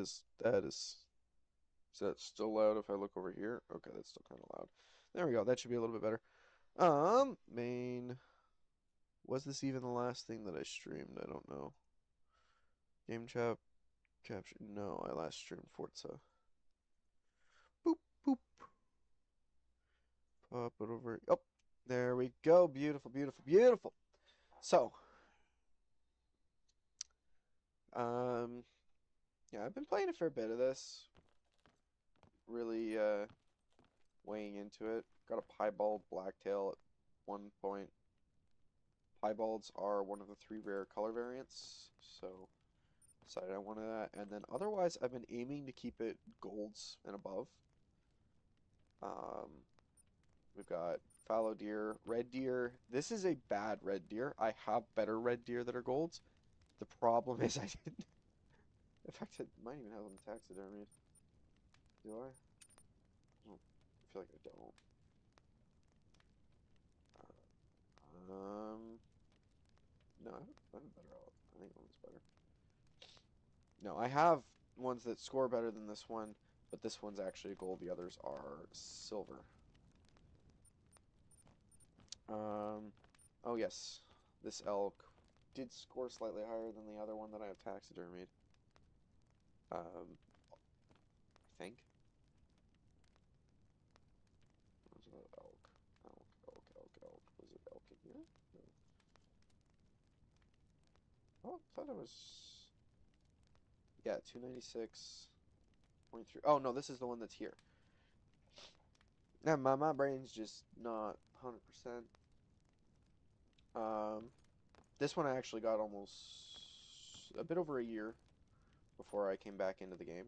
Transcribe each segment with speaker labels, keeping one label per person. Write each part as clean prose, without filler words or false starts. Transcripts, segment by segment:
Speaker 1: Is that still loud if I look over here? Okay, that's still kind of loud. There we go. That should be a little bit better. Main. Was this even the last thing that I streamed? I don't know. Game chat capture. No, I last streamed Forza. Boop boop. Pop it over. Oh, there we go. Beautiful, beautiful, beautiful. So, um, yeah, I've been playing a fair bit of this. Really, weighing into it. Got a piebald blacktail at one point. Piebalds are one of the three rare color variants, so decided I wanted that. And then otherwise, I've been aiming to keep it golds and above. Um, we've got fallow deer, red deer. This is a bad red deer. I have better red deer that are golds. The problem is I didn't. In fact, I might even have them taxidermied. Do I? I feel like I don't. Um, no, I have a better elk. I think one's better. No, I have ones that score better than this one, but this one's actually gold. The others are silver. Um, oh yes, this elk did score slightly higher than the other one that I have taxidermied. I think. Was it elk? Elk. Was it elk in here? No. Oh, I thought it was. Yeah, 296.3. Oh no, this is the one that's here. Now my brain's just not 100%. Um, this one I actually got almost a bit over a year before I came back into the game.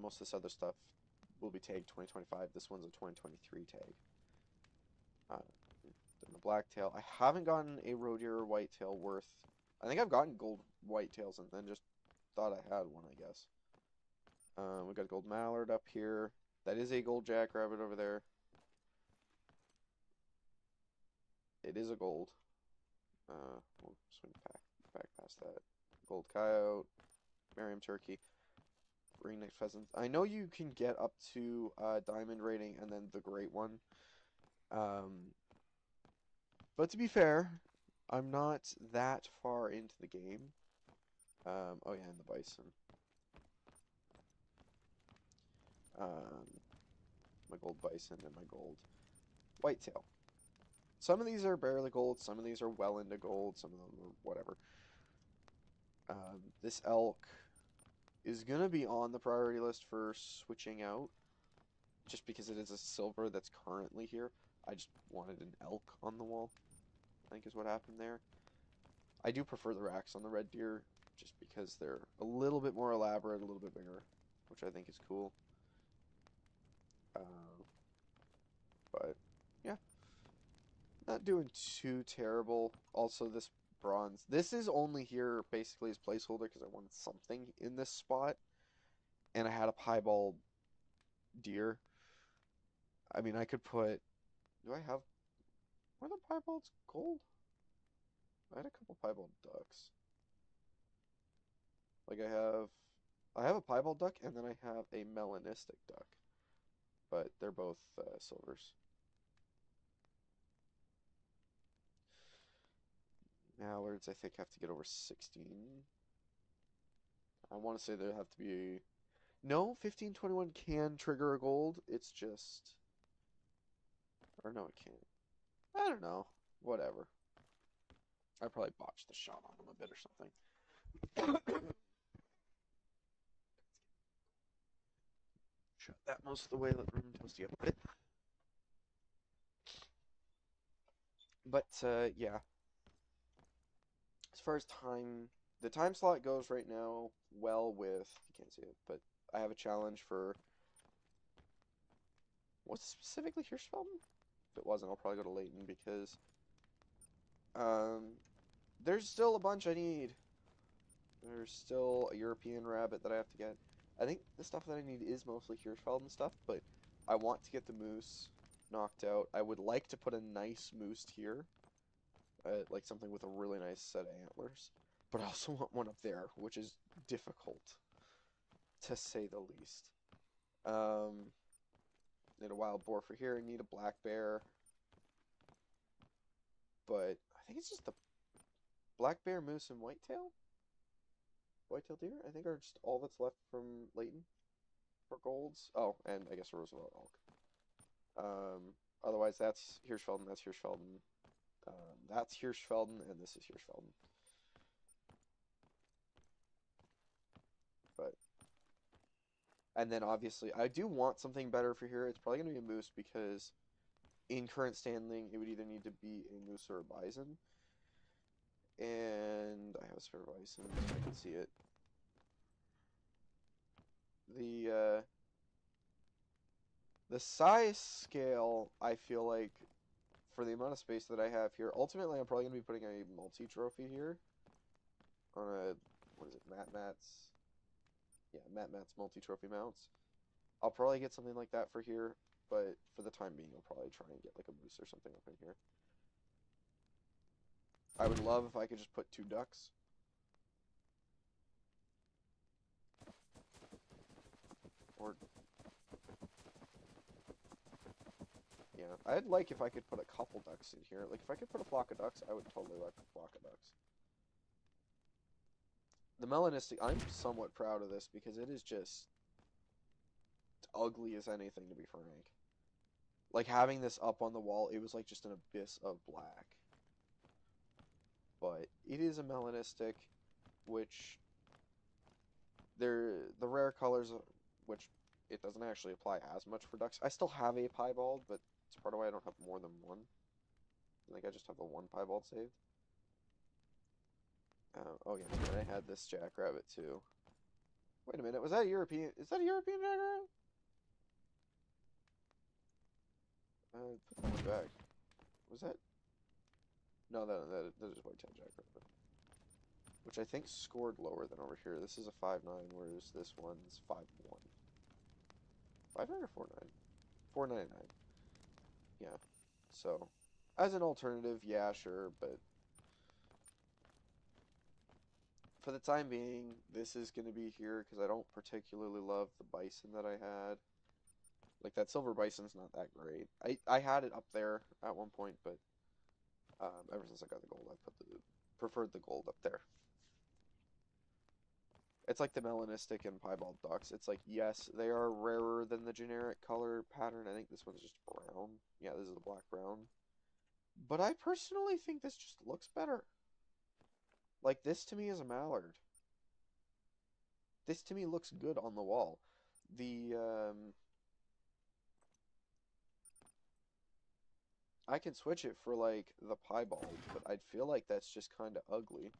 Speaker 1: Most of this other stuff will be tagged 2025. This one's a 2023 tag. Then the blacktail. I haven't gotten a roe deer or whitetail worth. I think I've gotten gold whitetails and then just thought I had one, I guess. We got a gold mallard up here. That is a gold jackrabbit over there. It is a gold. We'll swing back past that. Gold coyote, Merriam turkey, ring-necked pheasant. I know you can get up to diamond rating and then the great one. But to be fair, I'm not that far into the game. Oh yeah, and the bison. Um, my gold bison and my gold whitetail. Some of these are barely gold, some of these are well into gold, some of them are whatever. This elk is gonna be on the priority list for switching out, just because it is a silver that's currently here. I just wanted an elk on the wall, I think is what happened there. I do prefer the racks on the red deer, just because they're a little bit more elaborate, a little bit bigger, which I think is cool. Uh, but yeah, not doing too terrible. Also, this bronze, this is only here basically as placeholder because I wanted something in this spot, and I had a piebald deer. I mean, I could put. Do I have? Were the piebalds gold? I had a couple piebald ducks. Like I have a piebald duck, and then I have a melanistic duck, but they're both silvers. Mallards, I think, have to get over 16. I want to say they have to be. No, 1521 can trigger a gold. It's just. Or no, it can't. I don't know. Whatever. I probably botched the shot on them a bit or something. Shut that most of the way. Let room toasty up a bit. But, yeah. As far as time. The time slot goes right now well with. You can't see it, but I have a challenge for. Was it specifically Hirschfelden? If it wasn't, I'll probably go to Leighton because um, there's still a bunch I need. There's still a European rabbit that I have to get. I think the stuff that I need is mostly Hirschfelden stuff, but I want to get the moose knocked out. I would like to put a nice moose here, like something with a really nice set of antlers. But I also want one up there, which is difficult. to say the least. Um, Need a wild boar for here. Need a black bear, but I think it's just the black bear, moose, and whitetail deer. I think are just all that's left from Leighton for golds. Oh, and I guess a Roosevelt elk. Otherwise, that's Hirschfelden, that's Hirschfelden, that's Hirschfelden, and this is Hirschfelden. But and then obviously, I do want something better for here. It's probably going to be a moose because in current standing, it would either need to be a moose or a bison. And I have a spare bison, so I can see it. The size scale, I feel like, for the amount of space that I have here, ultimately I'm probably going to be putting a multi-trophy here on a, what is it, Matt's? Yeah, Matt's multi-trophy mounts. I'll probably get something like that for here, but for the time being, I'll probably try and get like a moose or something up in here. I would love if I could just put 2 ducks. Or, yeah, I'd like if I could put a couple ducks in here. Like, if I could put a flock of ducks, I would totally like a flock of ducks. The melanistic, I'm somewhat proud of this because it is just ugly as anything, to be frank. Like, having this up on the wall, it was like just an abyss of black. But it is a melanistic, which the rare colors, which it doesn't actually apply as much for ducks. I still have a piebald, but it's part of why I don't have more than one. I think I just have the one piebald saved. Oh yeah, and I had this jackrabbit too. Wait a minute, was that a European? Is that a European jackrabbit? Put that one back. Was that? No, that is white-tailed jackrabbit. Which I think scored lower than over here. This is a 5.9, whereas this one's 5.1. 5.9 or 4.9? 4.99. Yeah. So, as an alternative, yeah, sure, but for the time being, this is going to be here because I don't particularly love the bison that I had. Like, that silver bison's not that great. I had it up there at one point, but ever since I got the gold, I preferred the gold up there. It's like the melanistic and piebald ducks. It's like, yes, they are rarer than the generic color pattern. I think this one's just brown. Yeah, this is the black brown. But I personally think this just looks better. Like, this to me is a mallard. This to me looks good on the wall. I can switch it for, like, the piebald, but I'd feel like that's just kind of ugly.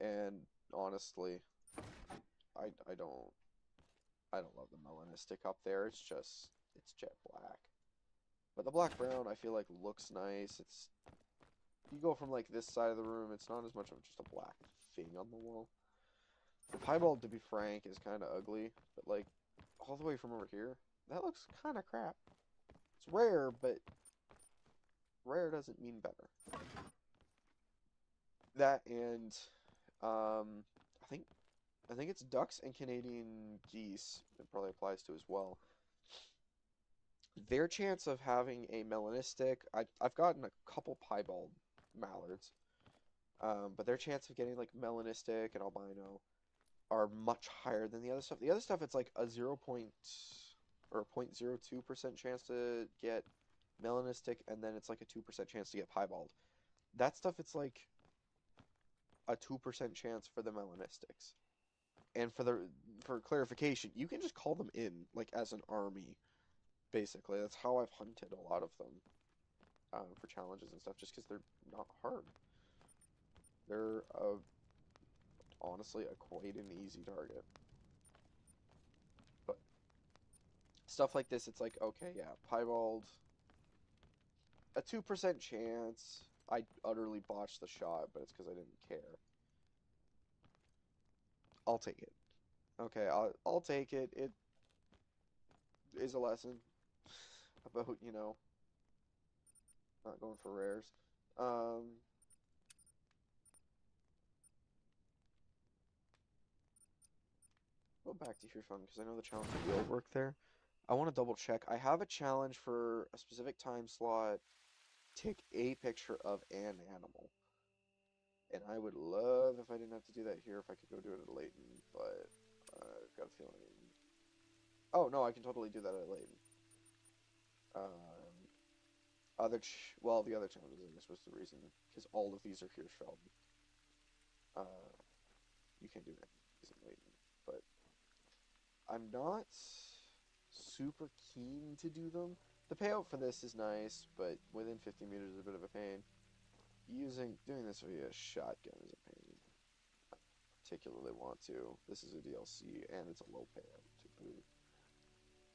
Speaker 1: And, honestly, I don't love the melanistic up there. It's jet black. But the black brown I feel like looks nice. You go from like this side of the room, it's not as much of just a black thing on the wall. The piebald, to be frank, is kind of ugly, but like all the way from over here, that looks kind of crap. It's rare, but rare doesn't mean better. That and I think it's ducks and Canadian geese. It probably applies to as well. Their chance of having a melanistic, I've gotten a couple piebald mallards, but their chance of getting like melanistic and albino are much higher than the other stuff. The other stuff, it's like a 0.02% chance to get melanistic, and then it's like a 2% chance to get piebald. That stuff, it's like a 2% chance for the melanistics. And for clarification, you can just call them in like as an army. Basically, that's how I've hunted a lot of them for challenges and stuff, just because they're not hard. They're honestly quite an easy target. But stuff like this, it's like, okay, yeah, piebald, a 2% chance. I utterly botched the shot, but it's because I didn't care. I'll take it. Okay, I'll take it. It is a lesson about, not going for rares. Um, Go back to your phone because I know the challenge will work there. I want to double check. I have a challenge for a specific time slot. Take a picture of an animal. And I would love if I didn't have to do that here, if I could go do it at Layton, but I've got a feeling. Oh no, I can totally do that at Layton. Um, well, the other challenges, I guess, was the reason because all of these are Hirschfeld. Uh, you can't do that in Layton, but I'm not super keen to do them. The payout for this is nice, but within 50 meters is a bit of a pain. Doing this via shotgun is a pain. Particularly want to. This is a DLC and it's a low payout to boot.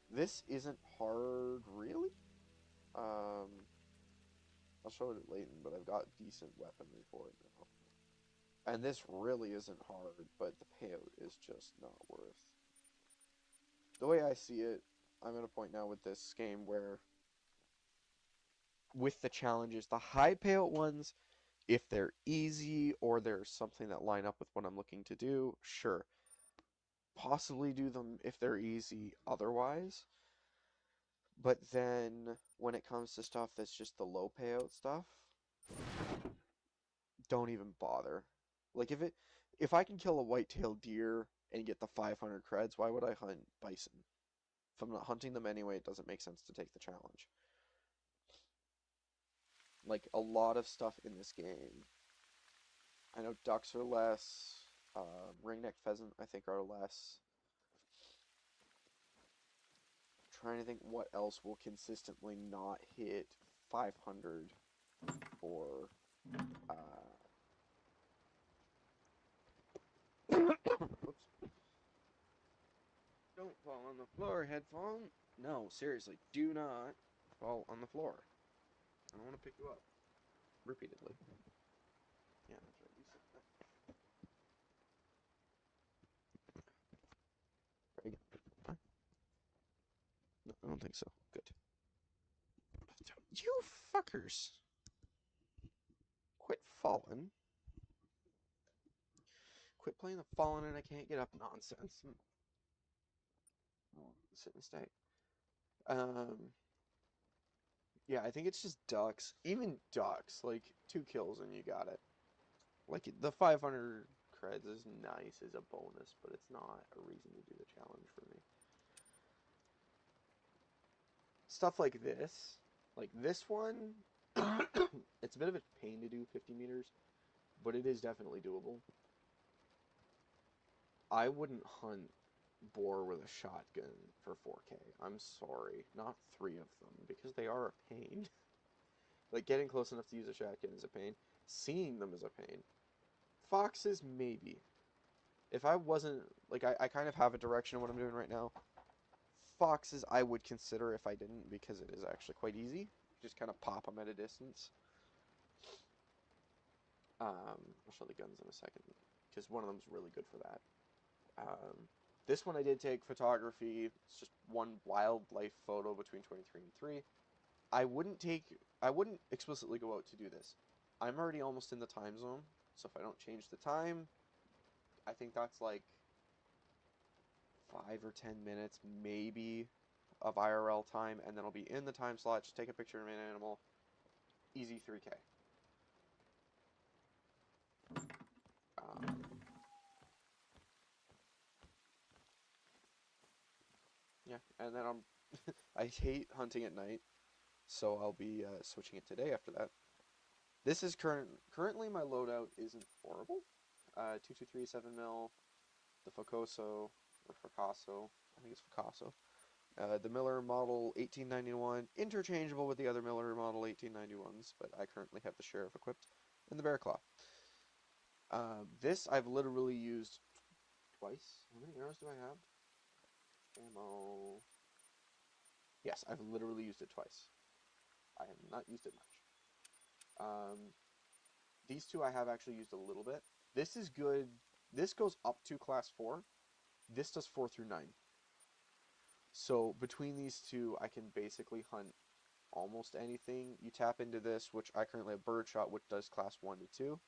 Speaker 1: This isn't hard, really. Um, I'll show it at Layton, but I've got decent weaponry for it now. And this really isn't hard, but the payout is just not worth. The way I see it, I'm at a point now with this game where, with the challenges, the high payout ones, if they're easy or there's something that line up with what I'm looking to do, sure. Possibly do them if they're easy otherwise. But then when it comes to stuff that's just the low payout stuff, don't even bother. Like if I can kill a white-tailed deer and get the 500 creds, why would I hunt bison? If I'm not hunting them anyway, it doesn't make sense to take the challenge. Like a lot of stuff in this game. I know ducks are less, ringneck pheasant I think are less. I'm trying to think what else will consistently not hit 500 or uh, Whoops. Don't fall on the floor, headphone. No, seriously, do not fall on the floor. I don't want to pick you up repeatedly. Yeah, that's right. You said that. Try again. Huh? No, I don't think so. Good. You fuckers! Quit falling. Quit playing the falling and I can't get up nonsense. Oh, sit and stay. Um, yeah, I think it's just ducks. Even ducks, like 2 kills and you got it. Like the 500 creds is nice as a bonus, but it's not a reason to do the challenge for me. Stuff like this one, it's a bit of a pain to do 50 meters, but it is definitely doable. I wouldn't hunt boar with a shotgun for 4K. I'm sorry, not 3 of them, because they are a pain. Like getting close enough to use a shotgun is a pain. Seeing them is a pain. Foxes, maybe. If I wasn't, like, I kind of have a direction of what I'm doing right now. Foxes, I would consider if I didn't, because it is actually quite easy. Just kind of pop them at a distance. I'll show the guns in a second, because one of them is really good for that. This one I did take photography. It's just one wildlife photo between 23 and 3. I wouldn't explicitly go out to do this. I'm already almost in the time zone, so if I don't change the time, I think that's like 5 or 10 minutes, maybe, of IRL time, and then I'll be in the time slot, just take a picture of an animal, easy 3K. Um, yeah, and then I hate hunting at night, so I'll be switching it today after that. This is currently my loadout isn't horrible. 223 7mm, the Focoso, or Focaso, I think it's Focaso. The Miller Model 1891, interchangeable with the other Miller Model 1891s, but I currently have the Sheriff equipped, and the Bear Claw. This I've literally used twice. How many arrows do I have? Ammo. Yes, I've literally used it twice. I have not used it much. These two I have actually used a little bit. This is good. This goes up to class 4. This does 4 through 9. So between these two, I can basically hunt almost anything. You tap into this, which I currently have Birdshot, which does class 1 to 2.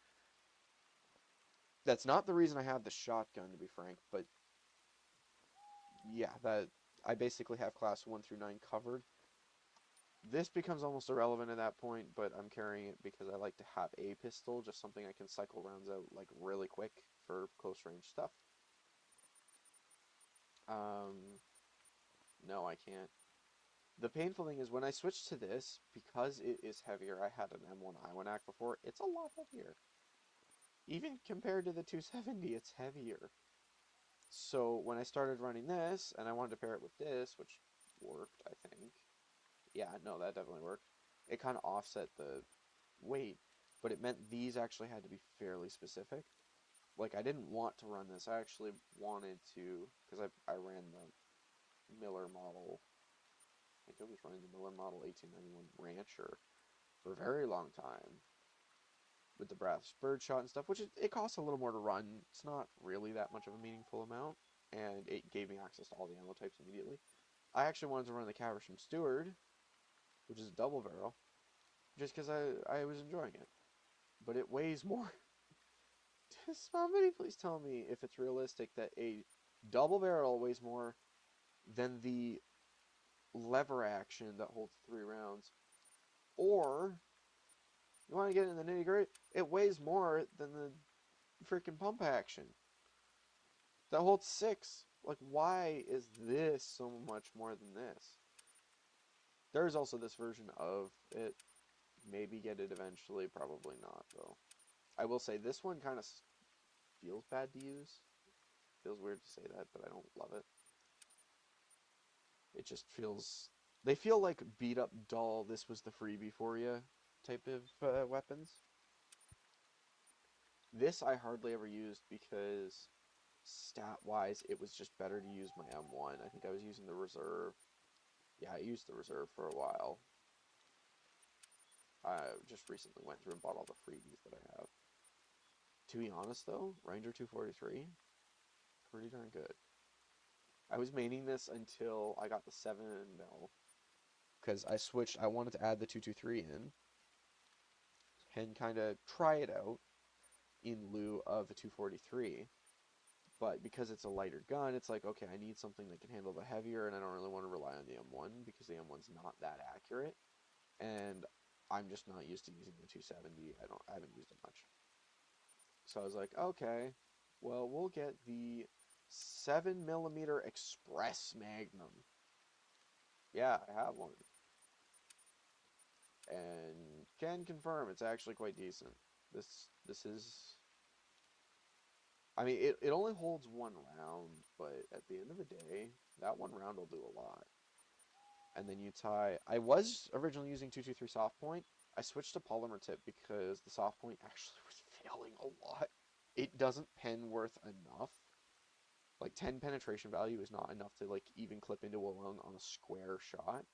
Speaker 1: That's not the reason I have the shotgun, to be frank, but yeah, that I basically have class 1 through 9 covered. This becomes almost irrelevant at that point, but I'm carrying it because I like to have a pistol, just something I can cycle rounds out like really quick for close range stuff. No, I can't. The painful thing is when I switched to this, because it is heavier, I had an M1 Iwanac before, it's a lot heavier. Even compared to the 270, it's heavier. So when I started running this, and I wanted to pair it with this, which worked, I think. Yeah, no, that definitely worked. It kind of offset the weight, but it meant these actually had to be fairly specific. Like, I didn't want to run this. I actually wanted to, because I ran the Miller model. I think I was running the Miller model 1891 Rancher for a very long time with the brass birdshot and stuff, which it costs a little more to run. It's not really that much of a meaningful amount, and it gave me access to all the ammo types immediately. I actually wanted to run the Caversham Steward, which is a double barrel, just because I was enjoying it. But it weighs more. Somebody please tell me if it's realistic that a double barrel weighs more than the lever action that holds 3 rounds. Or, you want to get in the nitty gritty, it weighs more than the freaking pump action that holds 6. Like, why is this so much more than this? There's also this version of it. Maybe get it eventually, probably not, though. I will say this one kind of feels bad to use. Feels weird to say that, but I don't love it. It just feels... They feel like beat up dull, this was the freebie for you type of weapons. This I hardly ever used because stat-wise it was just better to use my M1. I think I was using the reserve. Yeah, I used the reserve for a while. I just recently went through and bought all the freebies that I have. To be honest though, Ranger 243, pretty darn good. I was maining this until I got the 7mm. Because I wanted to add the 223 in and kind of try it out in lieu of a 243. But because it's a lighter gun, it's like, okay, I need something that can handle the heavier, and I don't really want to rely on the M1 because the M1's not that accurate. And I'm just not used to using the 270. I haven't used it much. So I was like, okay, well, we'll get the 7mm Express Magnum. Yeah, I have one. And can confirm it's actually quite decent. This is... I mean, it only holds 1 round, but at the end of the day, that 1 round will do a lot. And then you tie... I was originally using 223 soft point. I switched to polymer tip because the soft point actually was failing a lot. It doesn't pen worth enough. Like 10 penetration value is not enough to like even clip into a lung on a square shot.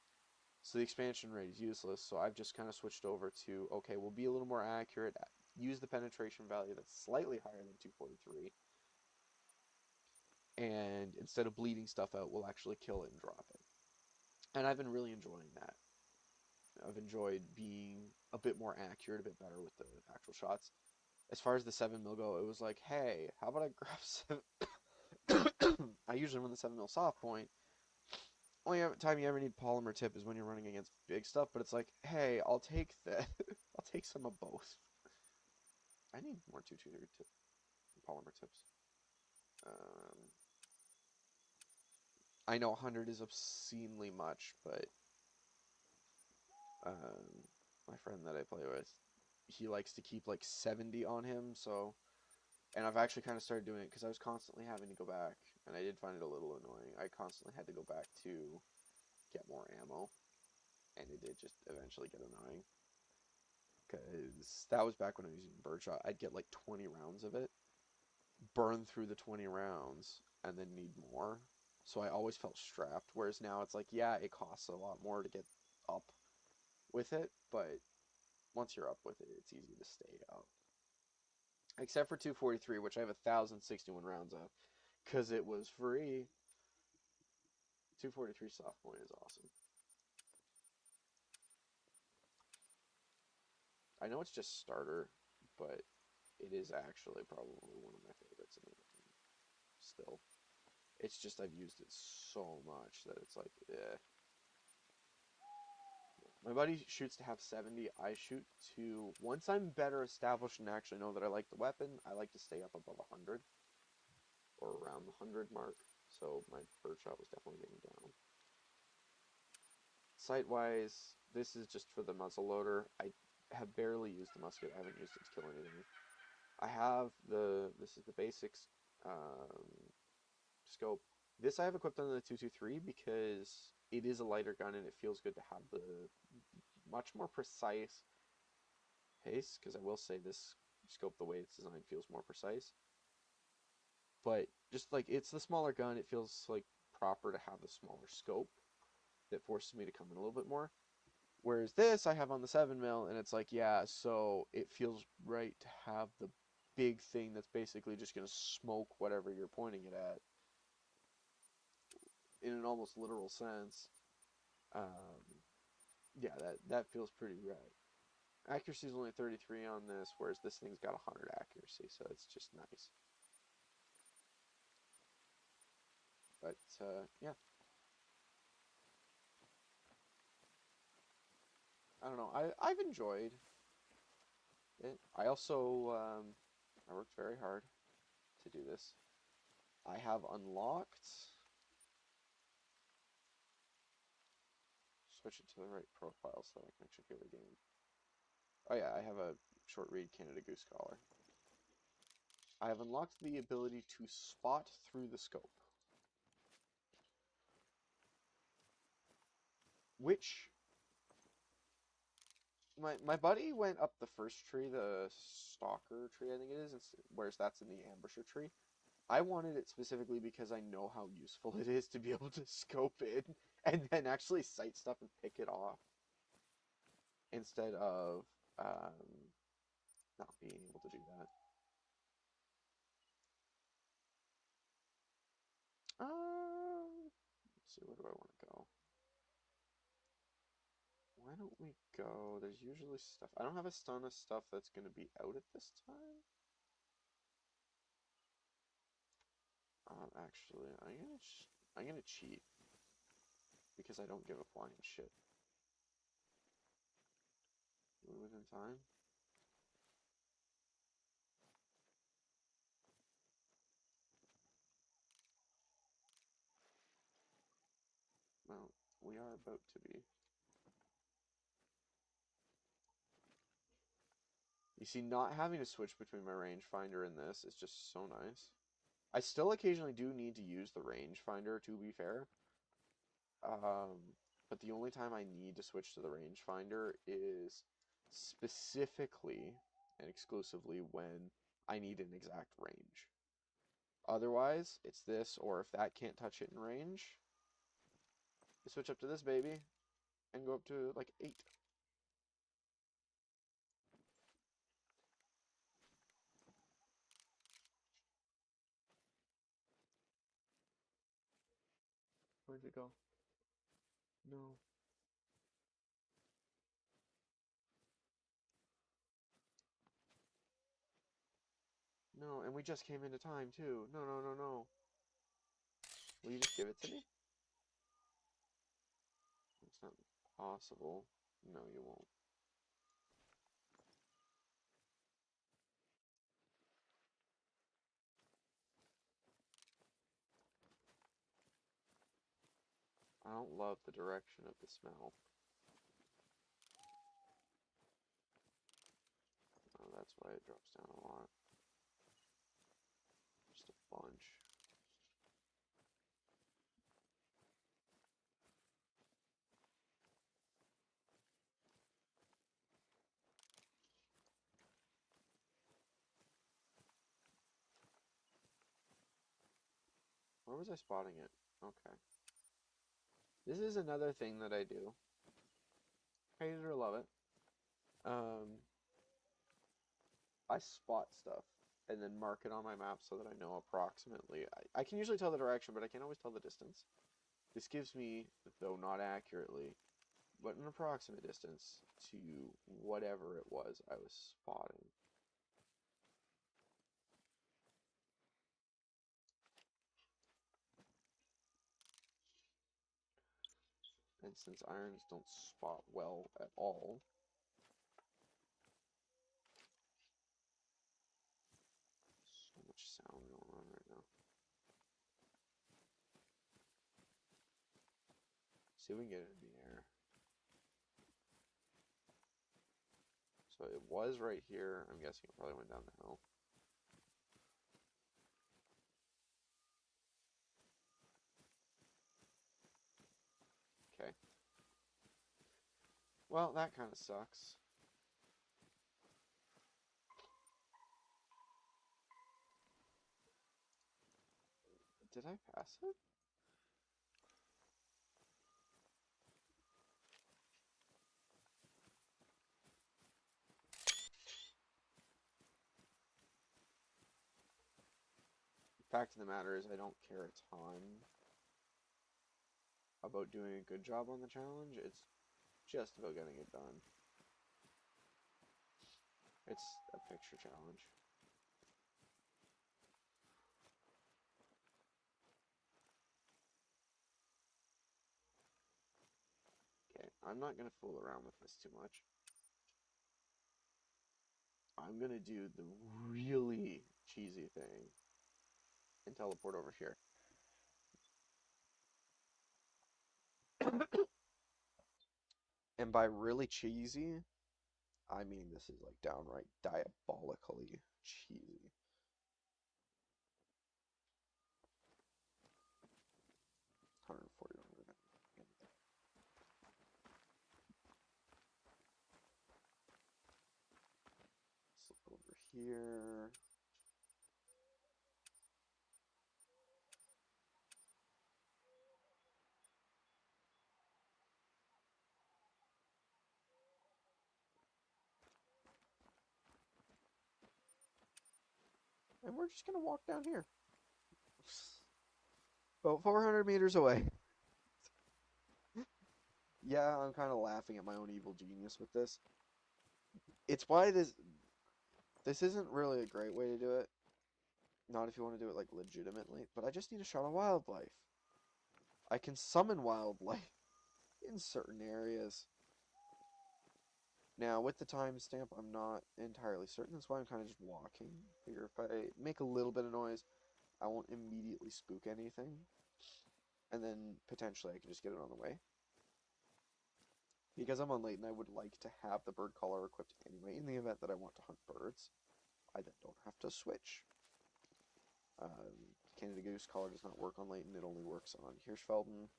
Speaker 1: So the expansion rate is useless. So I've just kind of switched over to, okay, we'll be a little more accurate. Use the penetration value that's slightly higher than 243. And instead of bleeding stuff out, we'll actually kill it and drop it. And I've been really enjoying that. I've enjoyed being a bit more accurate, a bit better with the actual shots. As far as the 7mm go, it was like, hey, how about I grab 7... I usually run the 7mm soft point. Only time you ever need polymer tip is when you're running against big stuff, but it's like, hey, I'll take that. I'll take some of both. I need more 223 tip polymer tips. I know 100 is obscenely much, but my friend that I play with, he likes to keep like 70 on him, so... And I've actually kind of started doing it because I was constantly having to go back, and I did find it a little annoying. I constantly had to go back to get more ammo, and it did just eventually get annoying. Because that was back when I was using birdshot. I'd get like 20 rounds of it, burn through the 20 rounds, and then need more. So I always felt strapped. Whereas now it's like, yeah, it costs a lot more to get up with it, but once you're up with it, it's easy to stay up. Except for 243, which I have 1,061 rounds of, because it was free. 243 soft point is awesome. I know it's just starter, but it is actually probably one of my favorites in the game still. It's just I've used it so much that it's like, eh. My buddy shoots to have 70. I shoot to, once I'm better established and actually know that I like the weapon, I like to stay up above 100 or around the 100 mark. So my birdshot was definitely getting down. Sight-wise, this is just for the muzzleloader. I have barely used the musket. I haven't used it to kill anything. I have this is the basics scope. This I have equipped on the 223 because it is a lighter gun and it feels good to have the much more precise pace, because I will say this scope, the way it's designed, feels more precise. But just like it's the smaller gun, it feels like proper to have the smaller scope that forces me to come in a little bit more. Whereas this I have on the 7mm, and it's like, yeah, so it feels right to have the big thing that's basically just going to smoke whatever you're pointing it at in an almost literal sense. Um, yeah, that feels pretty right. Accuracy is only 33 on this, whereas this thing's got 100 accuracy, so it's just nice. But yeah, I don't know. I've enjoyed it. I also I worked very hard to do this. I have unlocked. Switch it to the right profile so that I can actually hear the game. Oh yeah, I have a short read Canada Goose collar. I have unlocked the ability to spot through the scope, which my buddy went up the first tree, the stalker tree, I think it is, whereas that's in the ambusher tree. I wanted it specifically because I know how useful it is to be able to scope in and then actually sight stuff and pick it off instead of not being able to do that. Let's see, where do I want to go? Why don't we go? There's usually stuff. I don't have a ton of stuff that's going to be out at this time. Actually, I'm gonna cheat because I don't give a flying shit. Within time. Well, we are about to be. You see, not having to switch between my rangefinder and this is just so nice. I still occasionally do need to use the rangefinder, to be fair. But the only time I need to switch to the rangefinder is specifically and exclusively when I need an exact range. Otherwise, it's this, or if that can't touch it in range, you switch up to this baby and go up to like 8. Where'd it go? No. No, and we just came into time too. No, no, no, no. Will you just give it to me? It's not possible. No, you won't. I don't love the direction of the smell. Oh, that's why it drops down a lot. Just a bunch. Where was I spotting it? Okay. This is another thing that I do. Hate it or love it. Um, I spot stuff and then mark it on my map so that I know approximately. I can usually tell the direction, but I can't always tell the distance. This gives me, though not accurately, but an approximate distance to whatever it was I was spotting. And since irons don't spot well at all, so much sound going on right now. See if we can get it in the air. So it was right here. I'm guessing it probably went down the hill. Okay. Well, that kind of sucks. Did I pass it? The fact of the matter is I don't care a ton about doing a good job on the challenge. It's just about getting it done. It's a picture challenge. Okay, I'm not going to fool around with this too much. I'm going to do the really cheesy thing and teleport over here. And by really cheesy, I mean this is like downright diabolically cheesy. $140. Slip over here. And we're just gonna walk down here. About 400 meters away. Yeah, I'm kind of laughing at my own evil genius with this. It's why this isn't really a great way to do it. Not if you want to do it like legitimately, but I just need a shot of wildlife. I can summon wildlife in certain areas. Now, with the timestamp, I'm not entirely certain. That's why I'm kind of just walking. Figure if I make a little bit of noise, I won't immediately spook anything. And then, potentially, I can just get it on the way. Because I'm on late and I would like to have the bird collar equipped anyway, in the event that I want to hunt birds, I then don't have to switch. Canada Goose collar does not work on Leighton, it only works on Hirschfelden.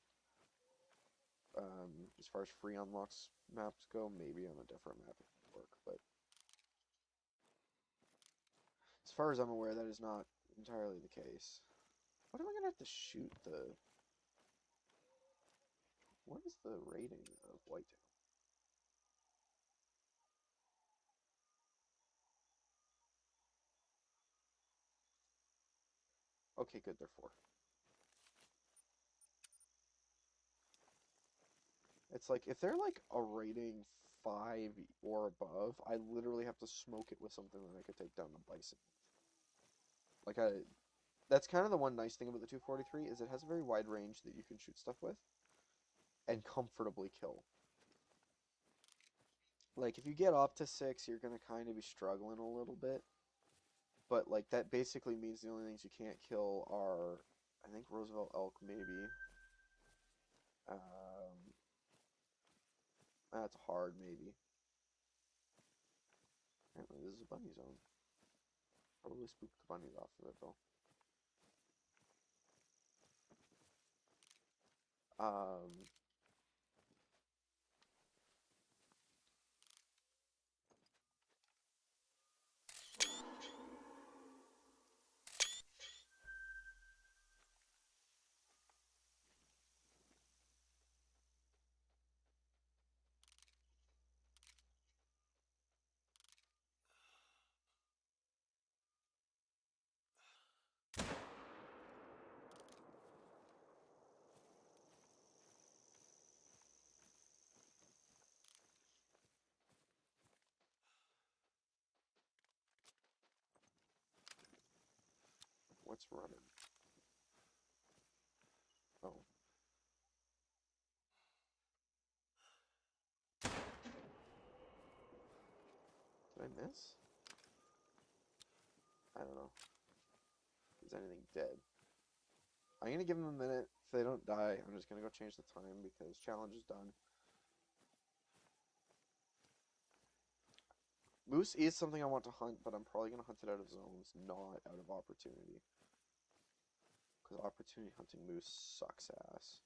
Speaker 1: As far as free unlocks maps go, maybe on a different map it would work, but as far as I'm aware, that is not entirely the case. What am I gonna have to shoot the... What is the rating of whitetail? Okay, good, they're 4. It's like, if they're like a rating 5 or above, I literally have to smoke it with something that I could take down the bison. Like, that's kind of the one nice thing about the 243, is it has a very wide range that you can shoot stuff with and comfortably kill. Like, if you get up to 6, you're gonna kind of be struggling a little bit. But, like, that basically means the only things you can't kill are, I think, Roosevelt elk, maybe. That's hard, maybe. Apparently, this is a bunny zone. Probably spooked the bunnies off of it, though. Um, what's running? Oh. I miss? I don't know. Is anything dead? I'm gonna give them a minute. If they don't die, I'm just gonna go change the time because challenge is done. Moose is something I want to hunt, but I'm probably gonna hunt it out of zones, not out of opportunity. Because opportunity hunting moose sucks ass.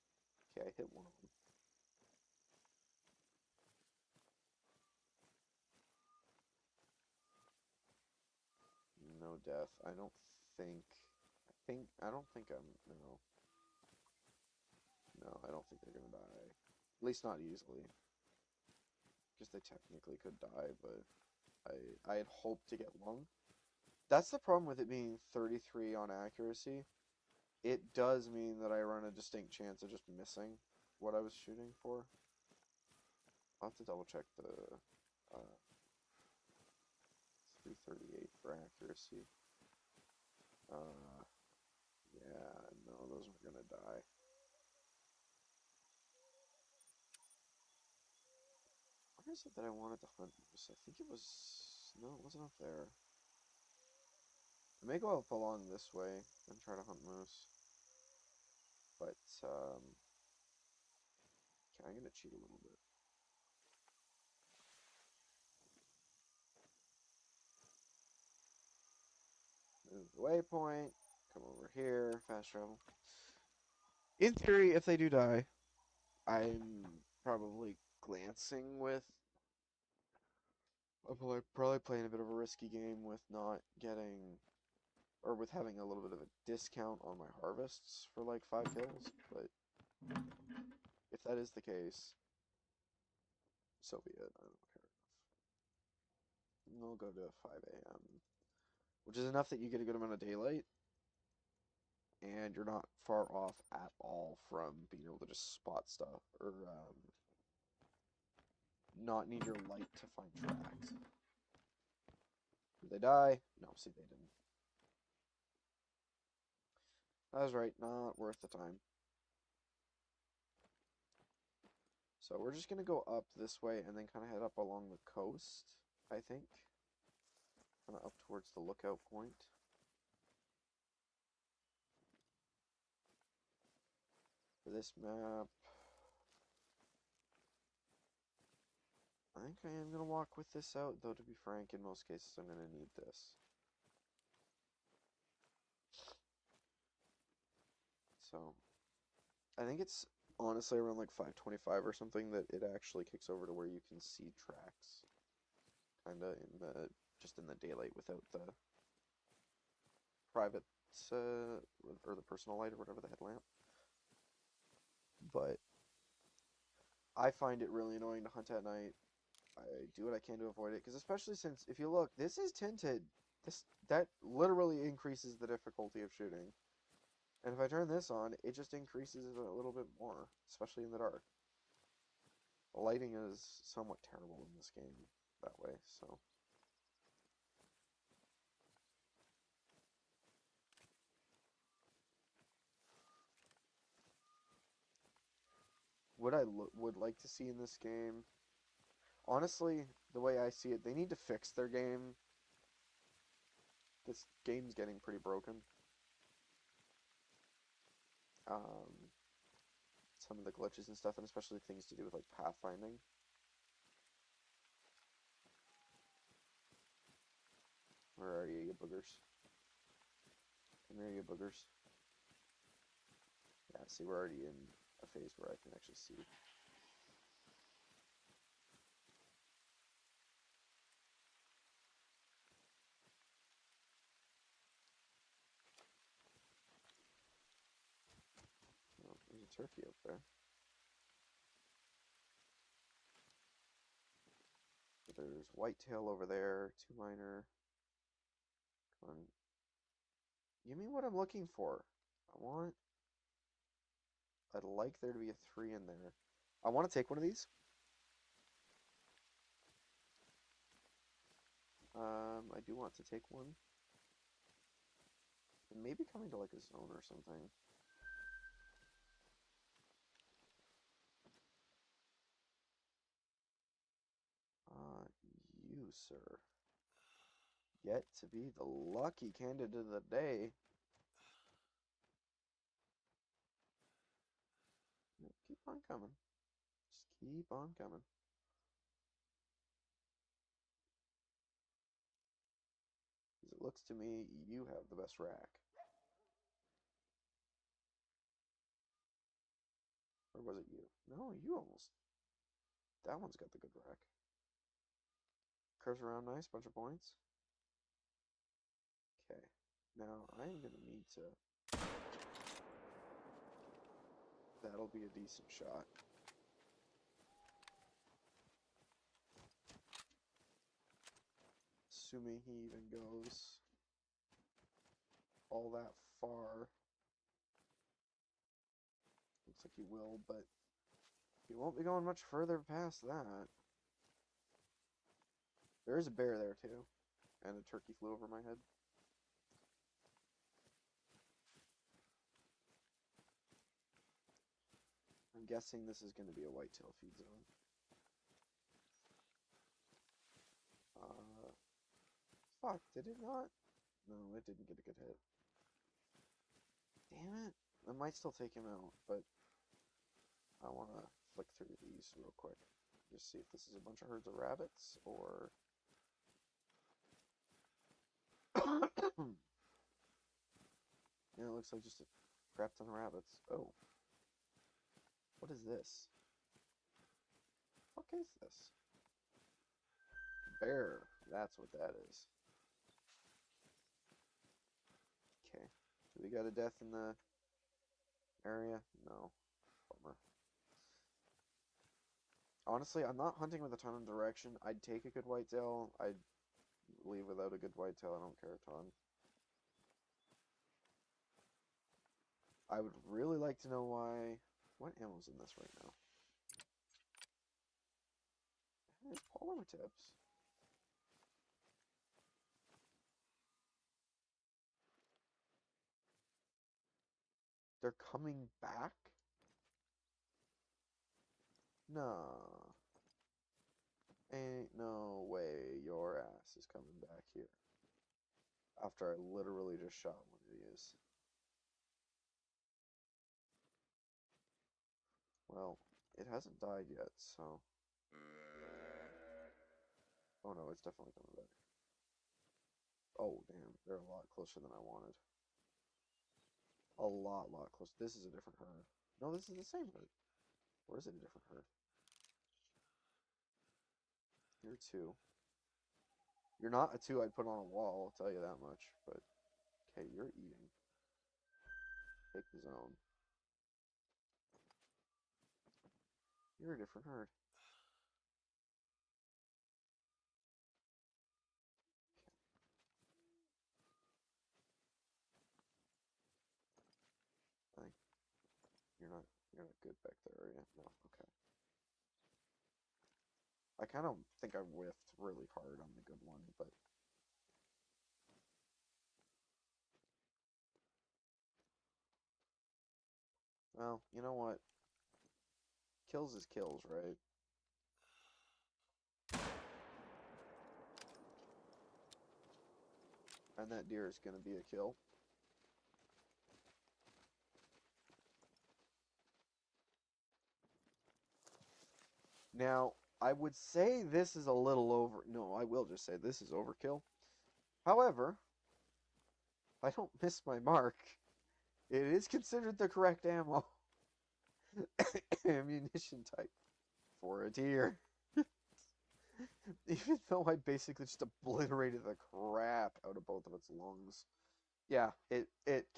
Speaker 1: Okay, I hit one of them. No death. I don't think. I don't think I'm. No. No, I don't think they're gonna die. At least not easily. Because they technically could die, but I had hoped to get lung. That's the problem with it being 33 on accuracy. It does mean that I run a distinct chance of just missing what I was shooting for. I'll have to double check the 338 for accuracy. Yeah, no, those are gonna die. Where is it that I wanted to hunt moose? I think it was... No, it wasn't up there. I may go up along this way and try to hunt moose. But, okay, I'm gonna cheat a little bit. Move the waypoint. Come over here. Fast travel. In theory, if they do die, I'm probably glancing with... I'm probably playing a bit of a risky game with not getting... Or with having a little bit of a discount on my harvests for like 5 kills, but if that is the case, so be it. I don't care enough. We'll go to 5 a.m., which is enough that you get a good amount of daylight, and you're not far off at all from being able to just spot stuff, or not need your light to find tracks. Did they die? No, see, they didn't. I was right, not worth the time. So we're just going to go up this way and then kind of head up along the coast, I think. Kind of up towards the lookout point. For this map, I think I am going to walk with this out, though to be frank, in most cases I'm going to need this. So, I think it's honestly around like 5:25 or something that it actually kicks over to where you can see tracks. Kinda in the, just in the daylight without the private, or the personal light or whatever, the headlamp. But I find it really annoying to hunt at night. I do what I can to avoid it, because especially since, if you look, this is tinted. That literally increases the difficulty of shooting. And if I turn this on, it just increases it a little bit more, especially in the dark. The lighting is somewhat terrible in this game that way, so. What I would like to see in this game, honestly, the way I see it, they need to fix their game. This game's getting pretty broken. Some of the glitches and stuff, and especially things to do with like pathfinding. Where are you, you boogers? Come here, you boogers. Yeah, see, we're already in a phase where I can actually see. Oh, there's a turkey up there. There's whitetail over there, 2 minor. Come on. Give me what I'm looking for. I'd like there to be a 3 in there. I want to take one of these. I do want to take one. And maybe coming to like a zone or something. You, sir. Get to be the lucky candidate of the day. Keep on coming. Just keep on coming. Because it looks to me you have the best rack. Or was it you? No, you almost. That one's got the good rack. Curves around nice, bunch of points. Okay. Now I am going to need to. That'll be a decent shot. Assuming he even goes all that far. Looks like he will, but he won't be going much further past that. There is a bear there too, and a turkey flew over my head. I'm guessing this is going to be a whitetail feed zone. Fuck, did it not? No, it didn't get a good hit. Damn it. I might still take him out, but I want to flick through these real quick. Just see if this is a bunch of herds of rabbits, or... Yeah, it looks like just a crap ton of rabbits. Oh. What is this? What is this? Bear. That's what that is. Okay. Do we got a death in the area? No. Bummer. Honestly, I'm not hunting with a ton of direction. I'd take a good whitetail. I'd leave without a good whitetail. I don't care a ton. I would really like to know why... What ammo's in this right now? There's polymer tips. They're coming back? No. Ain't no way your ass is coming back here. After I literally just shot one of these. Well, it hasn't died yet, so... Oh no, it's definitely coming back. Oh, damn. They're a lot closer than I wanted. A lot closer. This is a different herd. No, this is the same herd. Or is it a different herd? You're two. You're not a two I'd put on a wall, I'll tell you that much. But, okay, you're eating. Take the zone. You're a different herd. I think you're not good back there, are you? No, okay. I kind of think I whiffed really hard on the good one, but well, you know what? Kills is kills, right? And that deer is going to be a kill. Now, I would say this is a little over... No, I will just say this is overkill. However, I don't miss my mark. It is considered the correct ammo. Ammunition type for a deer. Even though I basically just obliterated the crap out of both of its lungs. Yeah, it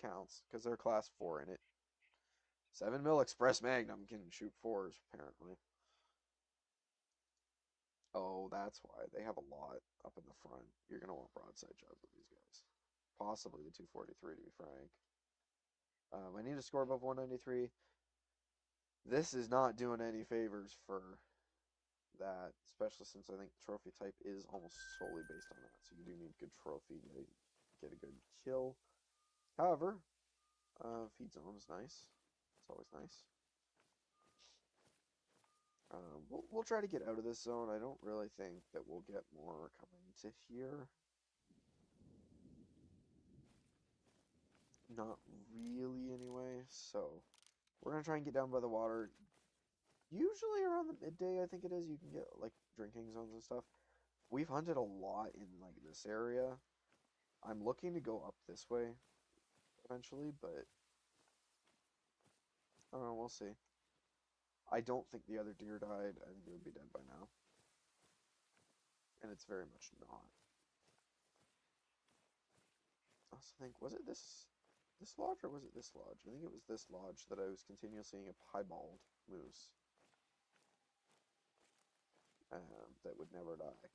Speaker 1: counts, because they're class 4 in it. 7mm Express Magnum can shoot 4s, apparently. Oh, that's why. They have a lot up in the front. You're going to want broadside shots with these guys. Possibly the 243, to be frank. I need to score above 193. This is not doing any favors for that, especially since I think trophy type is almost solely based on that. So you do need good trophy to get a good kill. However, feed zone is nice. It's always nice. We'll try to get out of this zone. I don't really think that we'll get more coming to here. Not really, anyway. So we're gonna try and get down by the water. Usually around the midday, I think it is, you can get like drinking zones and stuff. We've hunted a lot in like this area. I'm looking to go up this way eventually, but I don't know, we'll see. I don't think the other deer died. I think it would be dead by now. And it's very much not. I also think, was it this lodge or was it this lodge? I think it was this lodge that I was continuously seeing a piebald moose that would never die.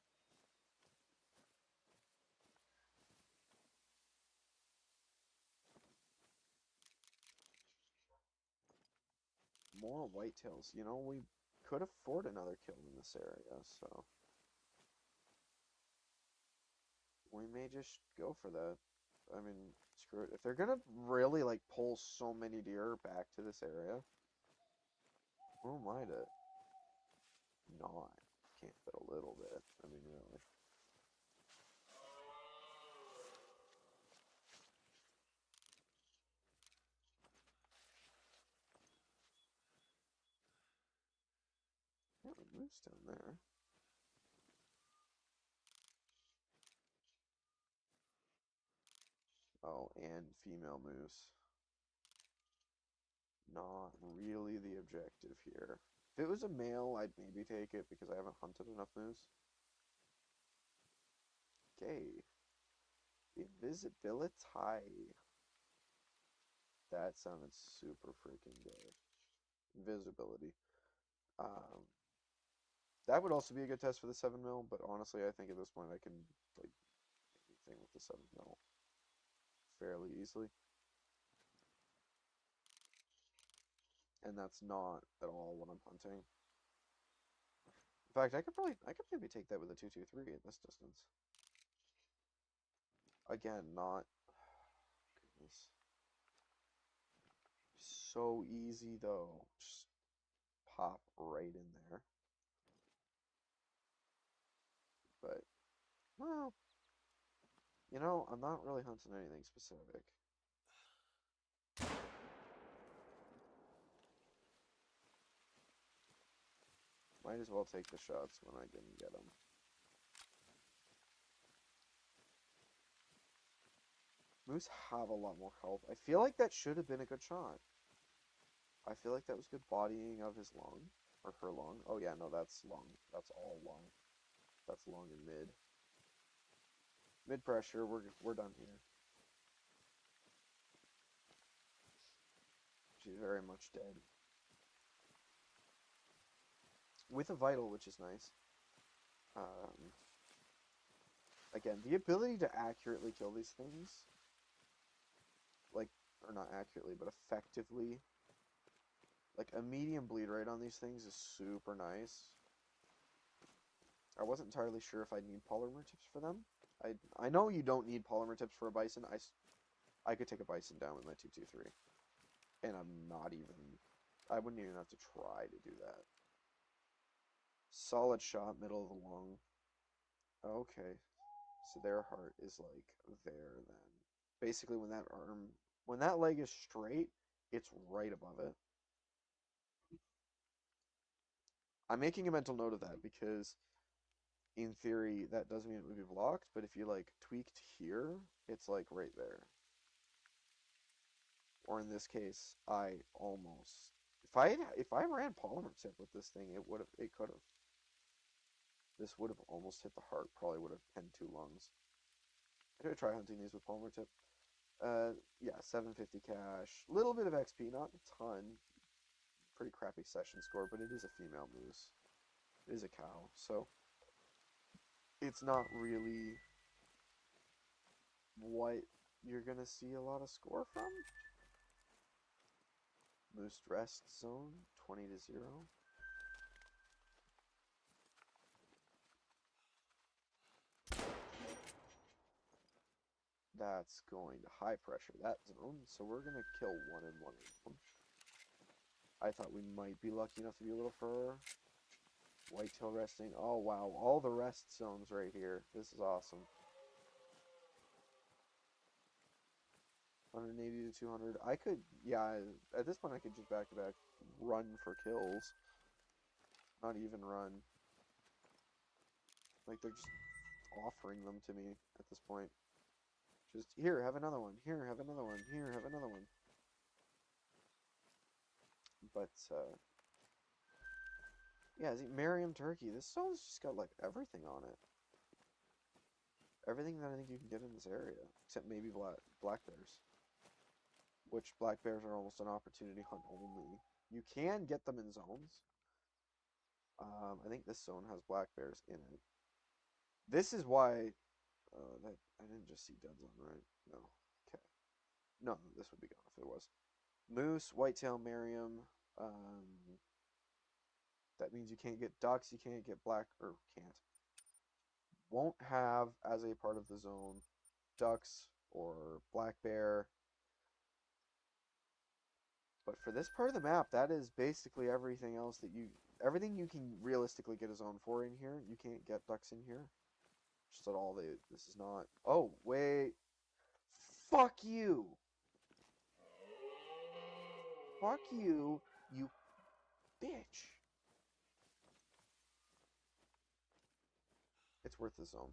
Speaker 1: More whitetails. You know, we could afford another kill in this area, so we may just go for that. I mean, screw it. If they're gonna really like pull so many deer back to this area, who am I to not camp it a little bit? I mean, really. Yeah, a moose down there. Oh, and female moose. Not really the objective here. If it was a male, I'd maybe take it because I haven't hunted enough moose. Okay. Invisibility. That sounded super freaking good. Invisibility. Um, that would also be a good test for the 7 mil, but honestly, I think at this point I can like anything with the 7 mil fairly easily. And that's not at all what I'm hunting. In fact, I could maybe take that with a 223 at this distance. Again, not goodness. So easy though. Just pop right in there. But well, you know, I'm not really hunting anything specific. Might as well take the shots when I can get them. Moose have a lot more health. I feel like that should have been a good shot. I feel like that was good bodying of his lung. Or her lung. Oh yeah, no, that's lung. That's all lung. That's lung and mid. Mid pressure, we're done here. She's very much dead. With a vital, which is nice. Again, the ability to accurately kill these things, like, or not accurately, but effectively, like a medium bleed rate on these things is super nice. I wasn't entirely sure if I'd need polymer tips for them. I know you don't need polymer tips for a bison. I could take a bison down with my 223. And I wouldn't even have to try to do that. Solid shot, middle of the lung. Okay. So their heart is like there then. Basically when that leg is straight, it's right above it. I'm making a mental note of that because in theory that doesn't mean it would be blocked, but if you like tweaked here, it's like right there. Or in this case, I almost if I ran polymer tip with this thing, it could have. This would have almost hit the heart, probably would have pinned 2 lungs. I'm gonna try hunting these with polymer tip. Yeah, 750 cash. Little bit of XP, not a ton. Pretty crappy session score, but it is a female moose. It is a cow, so it's not really what you're gonna see a lot of score from. Moose rest zone, 20-0. That's going to high pressure that zone, so we're gonna kill one and one. I thought we might be lucky enough to be a little further. Whitetail resting. Oh wow, all the rest zones right here. This is awesome. 180 to 200. I could, yeah, at this point I could just back to back run for kills. Not even run. Like they're just offering them to me at this point. Just, here, have another one. Here, have another one. Here, have another one. But, yeah, Merriam Turkey. This song's just got, like, everything on it. Everything that I think you can get in this area. Except maybe black bears. Which black bears are almost an opportunity hunt only. You can get them in zones. I think this zone has black bears in it. This is why... that I didn't just see dead zone, right? No. Okay. No, this would be gone if it was. Moose, whitetail, Merriam. That means you can't get ducks, you can't get black, or can't. Won't have, as a part of the zone, ducks or black bear. But for this part of the map, that is basically everything else that everything you can realistically get a zone for in here. You can't get ducks in here. Just at all, this is not. Oh, wait. Fuck you. Fuck you, you bitch. It's worth the zone.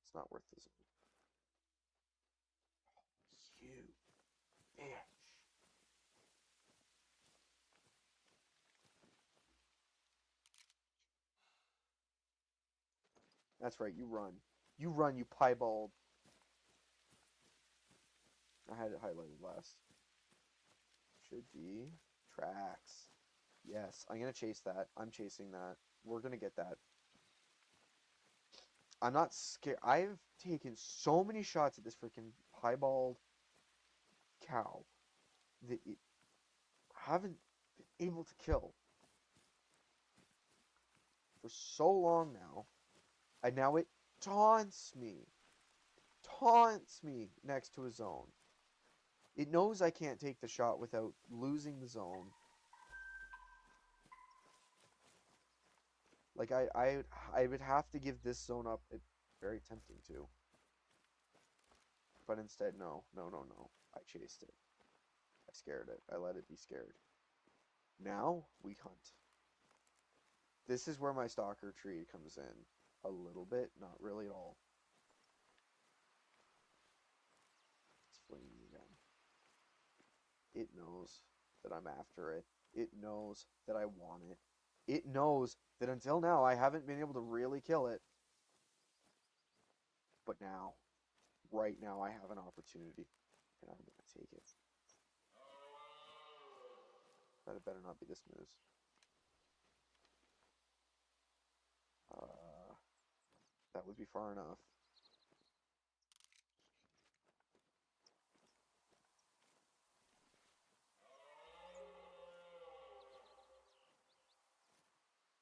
Speaker 1: It's not worth the zone. You bitch. That's right, you run. You run, you piebald. I had it highlighted last. Should be tracks. Yes, I'm gonna chase that. I'm chasing that. We're gonna get that. I'm not scared. I've taken so many shots at this freaking piebald cow that it haven't been able to kill for so long now. And now it taunts me. Taunts me next to a zone. It knows I can't take the shot without losing the zone. Like, I would have to give this zone up. It's very tempting to. But instead, no. No. I chased it. I scared it. I let it be scared. Now, we hunt. This is where my stalker tree comes in. A little bit, not really at all. It's fleeing again. It knows that I'm after it. It knows that I want it. It knows that until now I haven't been able to really kill it. But now, right now, I have an opportunity. And I'm going to take it. That better not be this moose. That would be far enough.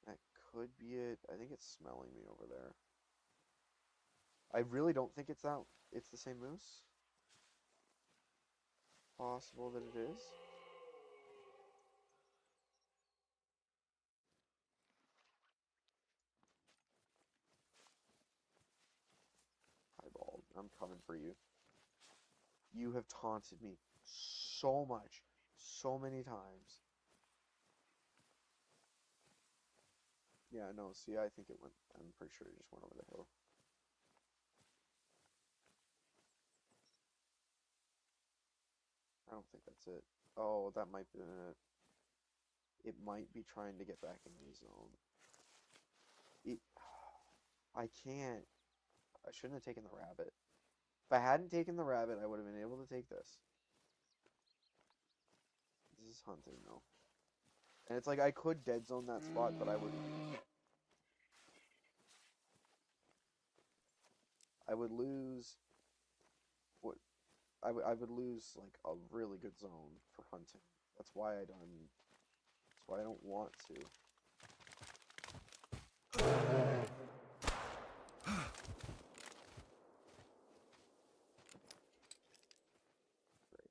Speaker 1: That could be it. I think it's smelling me over there. I really don't think it's that. It's the same moose. Possible that it is. Piebald, I'm coming for you. You have taunted me so much, so many times. Yeah, no, see, I think it went, I'm pretty sure it just went over the hill. I don't think that's it. Oh, that might be it. It might be trying to get back into the zone. I can't. I shouldn't have taken the rabbit. If I hadn't taken the rabbit, I would have been able to take this. This is hunting, though. And it's like, I could dead zone that spot, but I would lose what I would lose like a really good zone for hunting. That's why I don't want to. Great.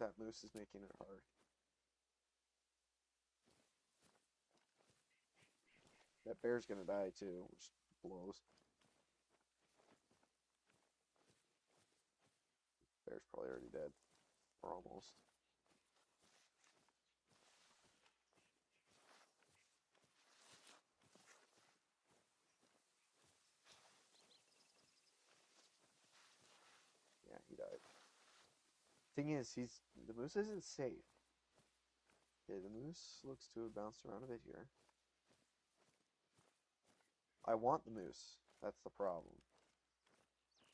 Speaker 1: That moose is making it hard. That bear's gonna die too, which blows. bear's probably already dead. Or almost. Yeah, he died. Thing is, the moose isn't safe. Okay, the moose looks to have bounced around a bit here. I want the moose. That's the problem.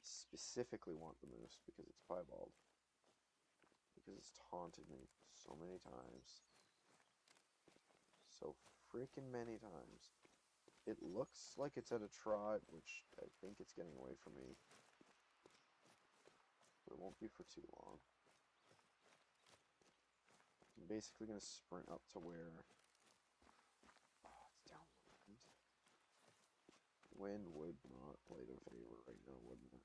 Speaker 1: Specifically want the moose because it's piebald. Because it's taunted me so many times. So freaking many times. It looks like it's at a trot, which I think it's getting away from me. But it won't be for too long. I'm basically going to sprint up to where... Oh, it's downwind. Wind would not play their favor right now, wouldn't it?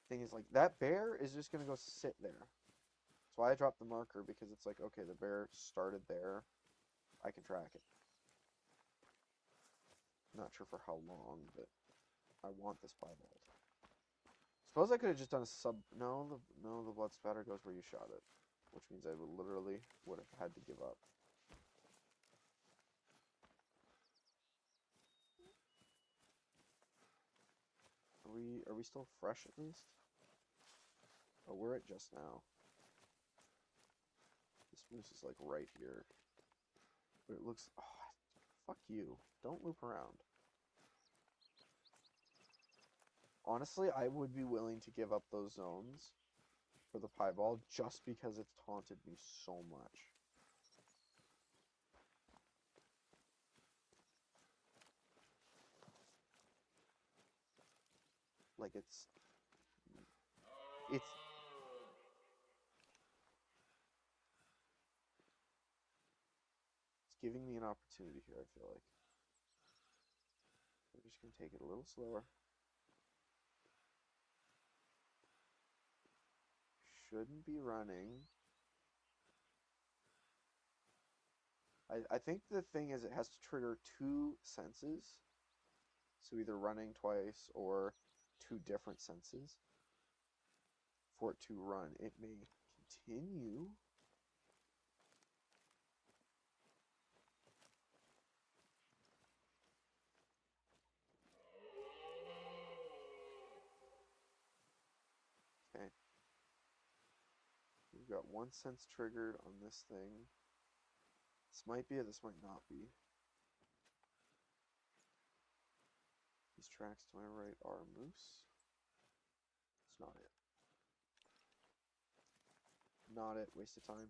Speaker 1: Thing is, like, that bear is just going to go sit there. That's why I dropped the marker, because it's like, okay, the bear started there. I can track it. Not sure for how long, but I want this piebald. Suppose I could have just done a sub... No, the blood spatter goes where you shot it. Which means I would have had to give up. Are we still fresh at least? Oh, we're at just now. This moose is like right here. But it looks... Oh, fuck you. Don't loop around. Honestly, I would be willing to give up those zones for the piebald just because it's taunted me so much. Like it's giving me an opportunity here, I feel like. I'm just gonna take it a little slower. Shouldn't be running. I think the thing is it has to trigger two senses. So either running twice or two different senses for it to run. It may continue. Okay. We've got one sense triggered on this thing. This might be it, this might not be. These tracks to my right are moose. It's not it. Not it. Waste of time.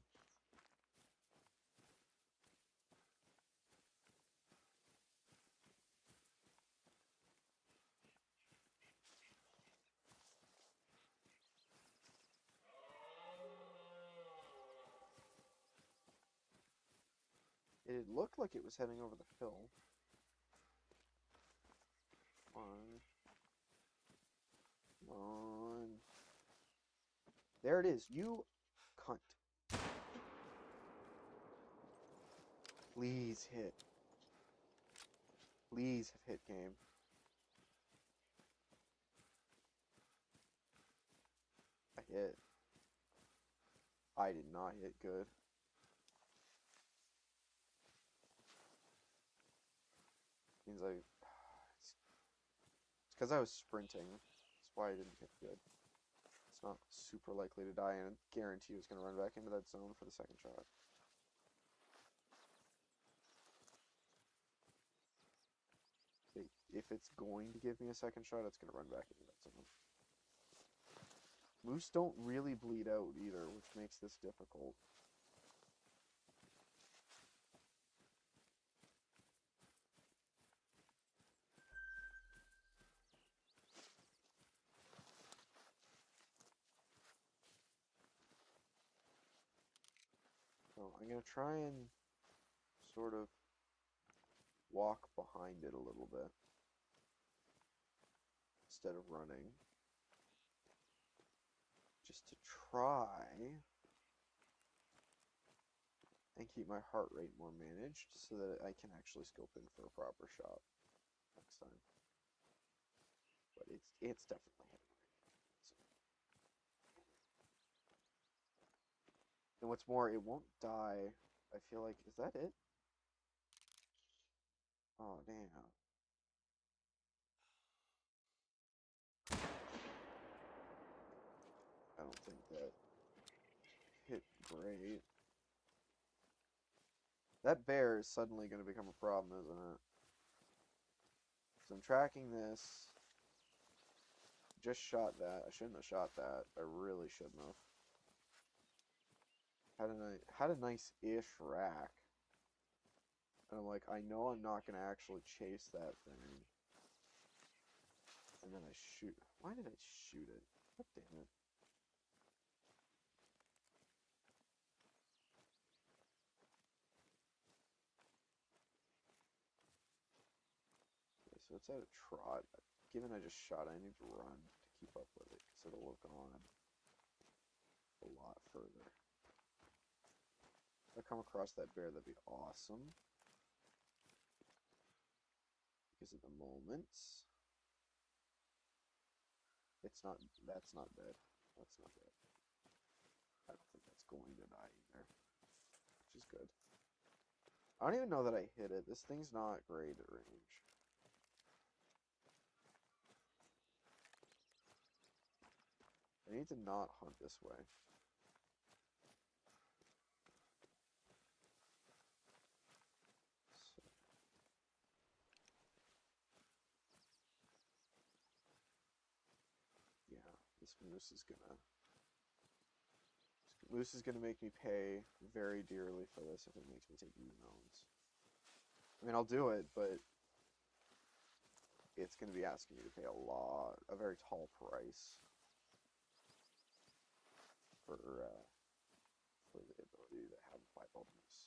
Speaker 1: It looked like it was heading over the hill. Come on. Come on. There it is. You cunt. Please hit. Please have hit game. I hit. I did not hit good. Means it's because I was sprinting. That's why I didn't hit good. It's not super likely to die, and I guarantee it's going to run back into that zone for the second shot. If it's going to give me a second shot, it's going to run back into that zone. Moose don't really bleed out either, which makes this difficult. So I'm going to try and sort of walk behind it a little bit instead of running. Just to try and keep my heart rate more managed so that I can actually scope in for a proper shot next time. But it's definitely hitting right. So. And what's more, it won't die. I feel like, is that it? Oh, damn. I don't think that hit great. That bear is suddenly going to become a problem, isn't it? So I'm tracking this. Just shot that. I shouldn't have shot that. I really shouldn't have. Had a nice-ish rack. And I'm like, I know I'm not going to actually chase that thing. And then I shoot. Why did I shoot it? God damn it. Okay, so it's at a trot. Given I just shot, I need to run to keep up with it because it'll look on a lot further. If I come across that bear, that'd be awesome. Because at the moment, it's not. That's not dead. That's not dead. I don't think that's going to die either, which is good. I don't even know that I hit it. This thing's not great at range. I need to not hunt this way. So, yeah, this moose is gonna make me pay very dearly for this if it makes me take unknowns. I mean, I'll do it, but it's gonna be asking me to pay a very tall price for the ability to have a piebald moose.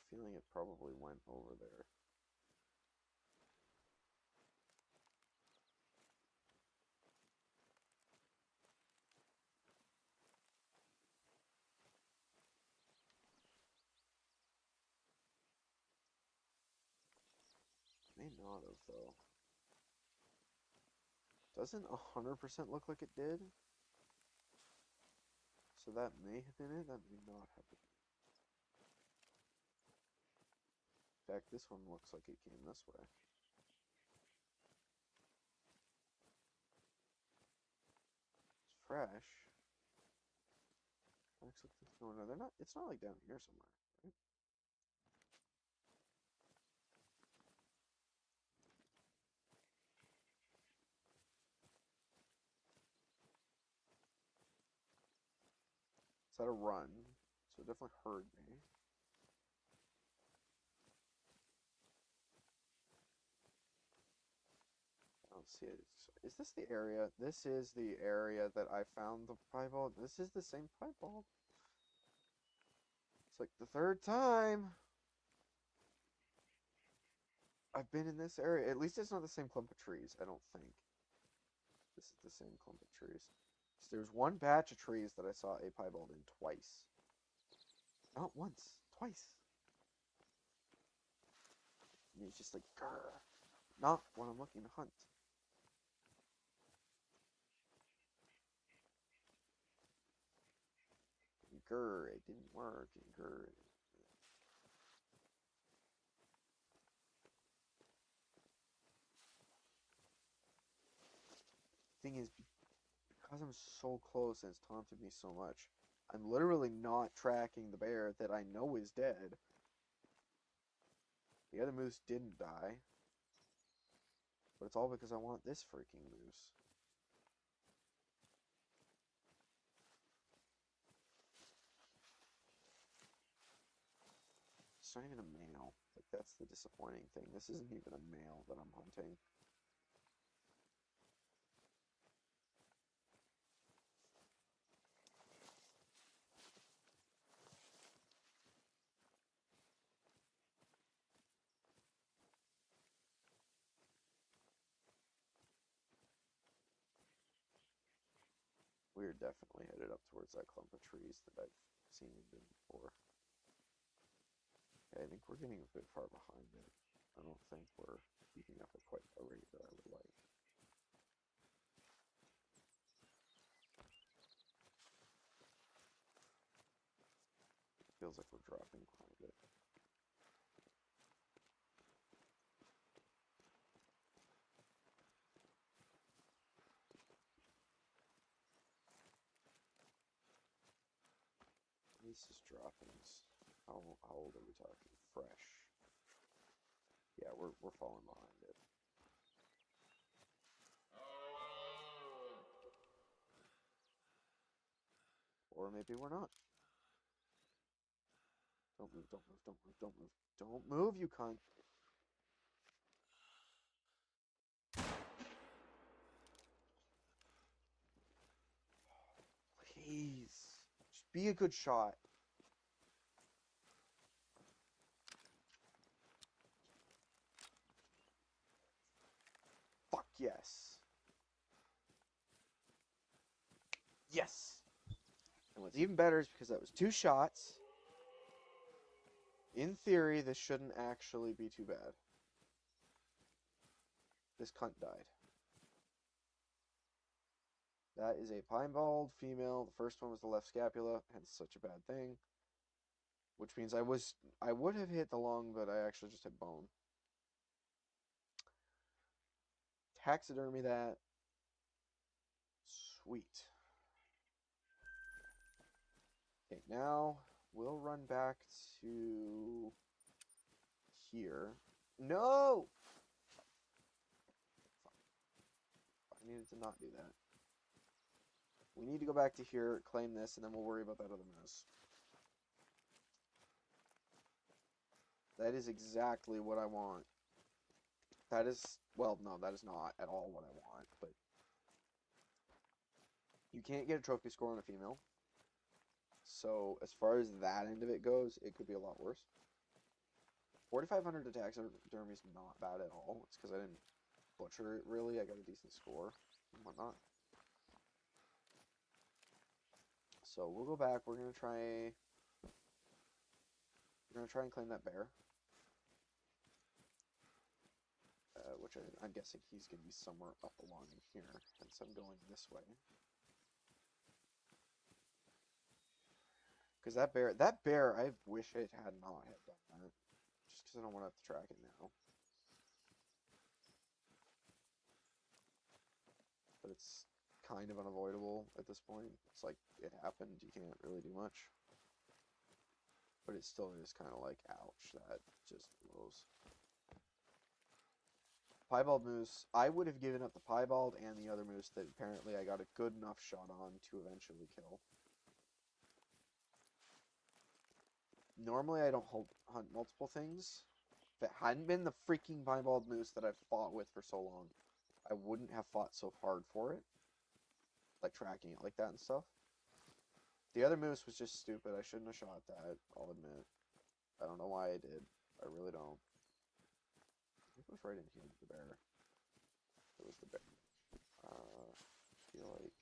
Speaker 1: Feeling it probably went over there. May not have, though. Doesn't 100% look like it did. So that may have been it, that may not have been it. In fact, this one looks like it came this way. It's fresh. No, no, they're not. It's not like down here somewhere, right? It's at a run, so it definitely heard me. I don't see it. Is this the area? This is the area that I found the piebald. This is the same piebald. It's like the third time I've been in this area. At least it's not the same clump of trees, I don't think. This is the same clump of trees. So there's one batch of trees that I saw a piebald in twice. Not once, twice. And he's just like, grr. Not when I'm looking to hunt. And grr, it didn't work. And grr. Thing is, because I'm so close and it's taunted me so much, I'm literally not tracking the bear that I know is dead. The other moose didn't die. But it's all because I want this freaking moose. It's not even a male. Like, that's the disappointing thing. This isn't even a male that I'm hunting. We're definitely headed up towards that clump of trees that I've seen him in before. Okay, I think we're getting a bit far behind it. I don't think we're keeping up at quite the rate that I would like. It feels like we're dropping quite a bit. This is droppings. How old are we talking? Fresh. Yeah, we're falling behind it. Or maybe we're not. Don't move, don't move, don't move, don't move. Don't move, you cunt. Please. Just be a good shot. Fuck yes. Yes. And what's even better is because that was 2 shots. In theory, this shouldn't actually be too bad. This cunt died. That is a piebald female. The first one was the left scapula, hence such a bad thing. Which means I would have hit the lung, but I actually just hit bone. Taxidermy that. Sweet. Okay, now we'll run back to here. No! I needed to not do that. We need to go back to here, claim this, and then we'll worry about that other moose. That is exactly what I want. That is, well, no, that is not at all what I want, but you can't get a trophy score on a female. So, as far as that end of it goes, it could be a lot worse. 4,500 to taxidermy is not bad at all. It's because I didn't butcher it, really. I got a decent score and whatnot. So, we'll go back. We're going to try and claim that bear. Which I'm guessing he's going to be somewhere up along in here, hence I'm going this way. Because that bear, I wish it had not have done that. Just because I don't want to have to track it now. But it's kind of unavoidable at this point. It's like, it happened, you can't really do much. But it still is kind of like, ouch, that just blows. Piebald moose, I would have given up the piebald and the other moose that apparently I got a good enough shot on to eventually kill. Normally I don't hunt multiple things. If it hadn't been the freaking piebald moose that I've fought with for so long, I wouldn't have fought so hard for it. Like tracking it like that and stuff. The other moose was just stupid. I shouldn't have shot that, I'll admit. I don't know why I did. I really don't. It was right in here with the bear. It was the bear. I feel like...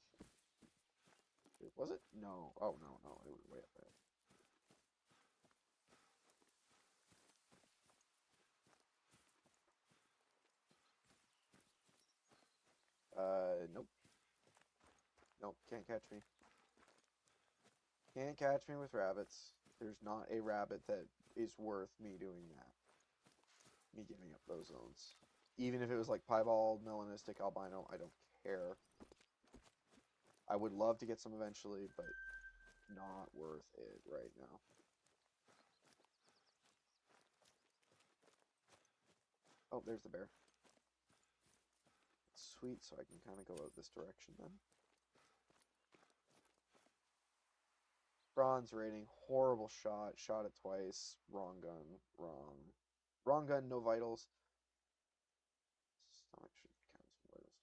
Speaker 1: Was it? No. Oh, no, no. It was way up there. Nope. Nope, can't catch me. Can't catch me with rabbits. There's not a rabbit that is worth me doing that. Me giving up those zones. Even if it was like piebald, melanistic, albino, I don't care. I would love to get some eventually, but not worth it right now. Oh, there's the bear. Sweet, so I can kind of go out this direction then. Bronze rating, horrible shot. Shot it twice. Wrong gun. Wrong. Wrong gun, no vitals. Stomach should count as vitals.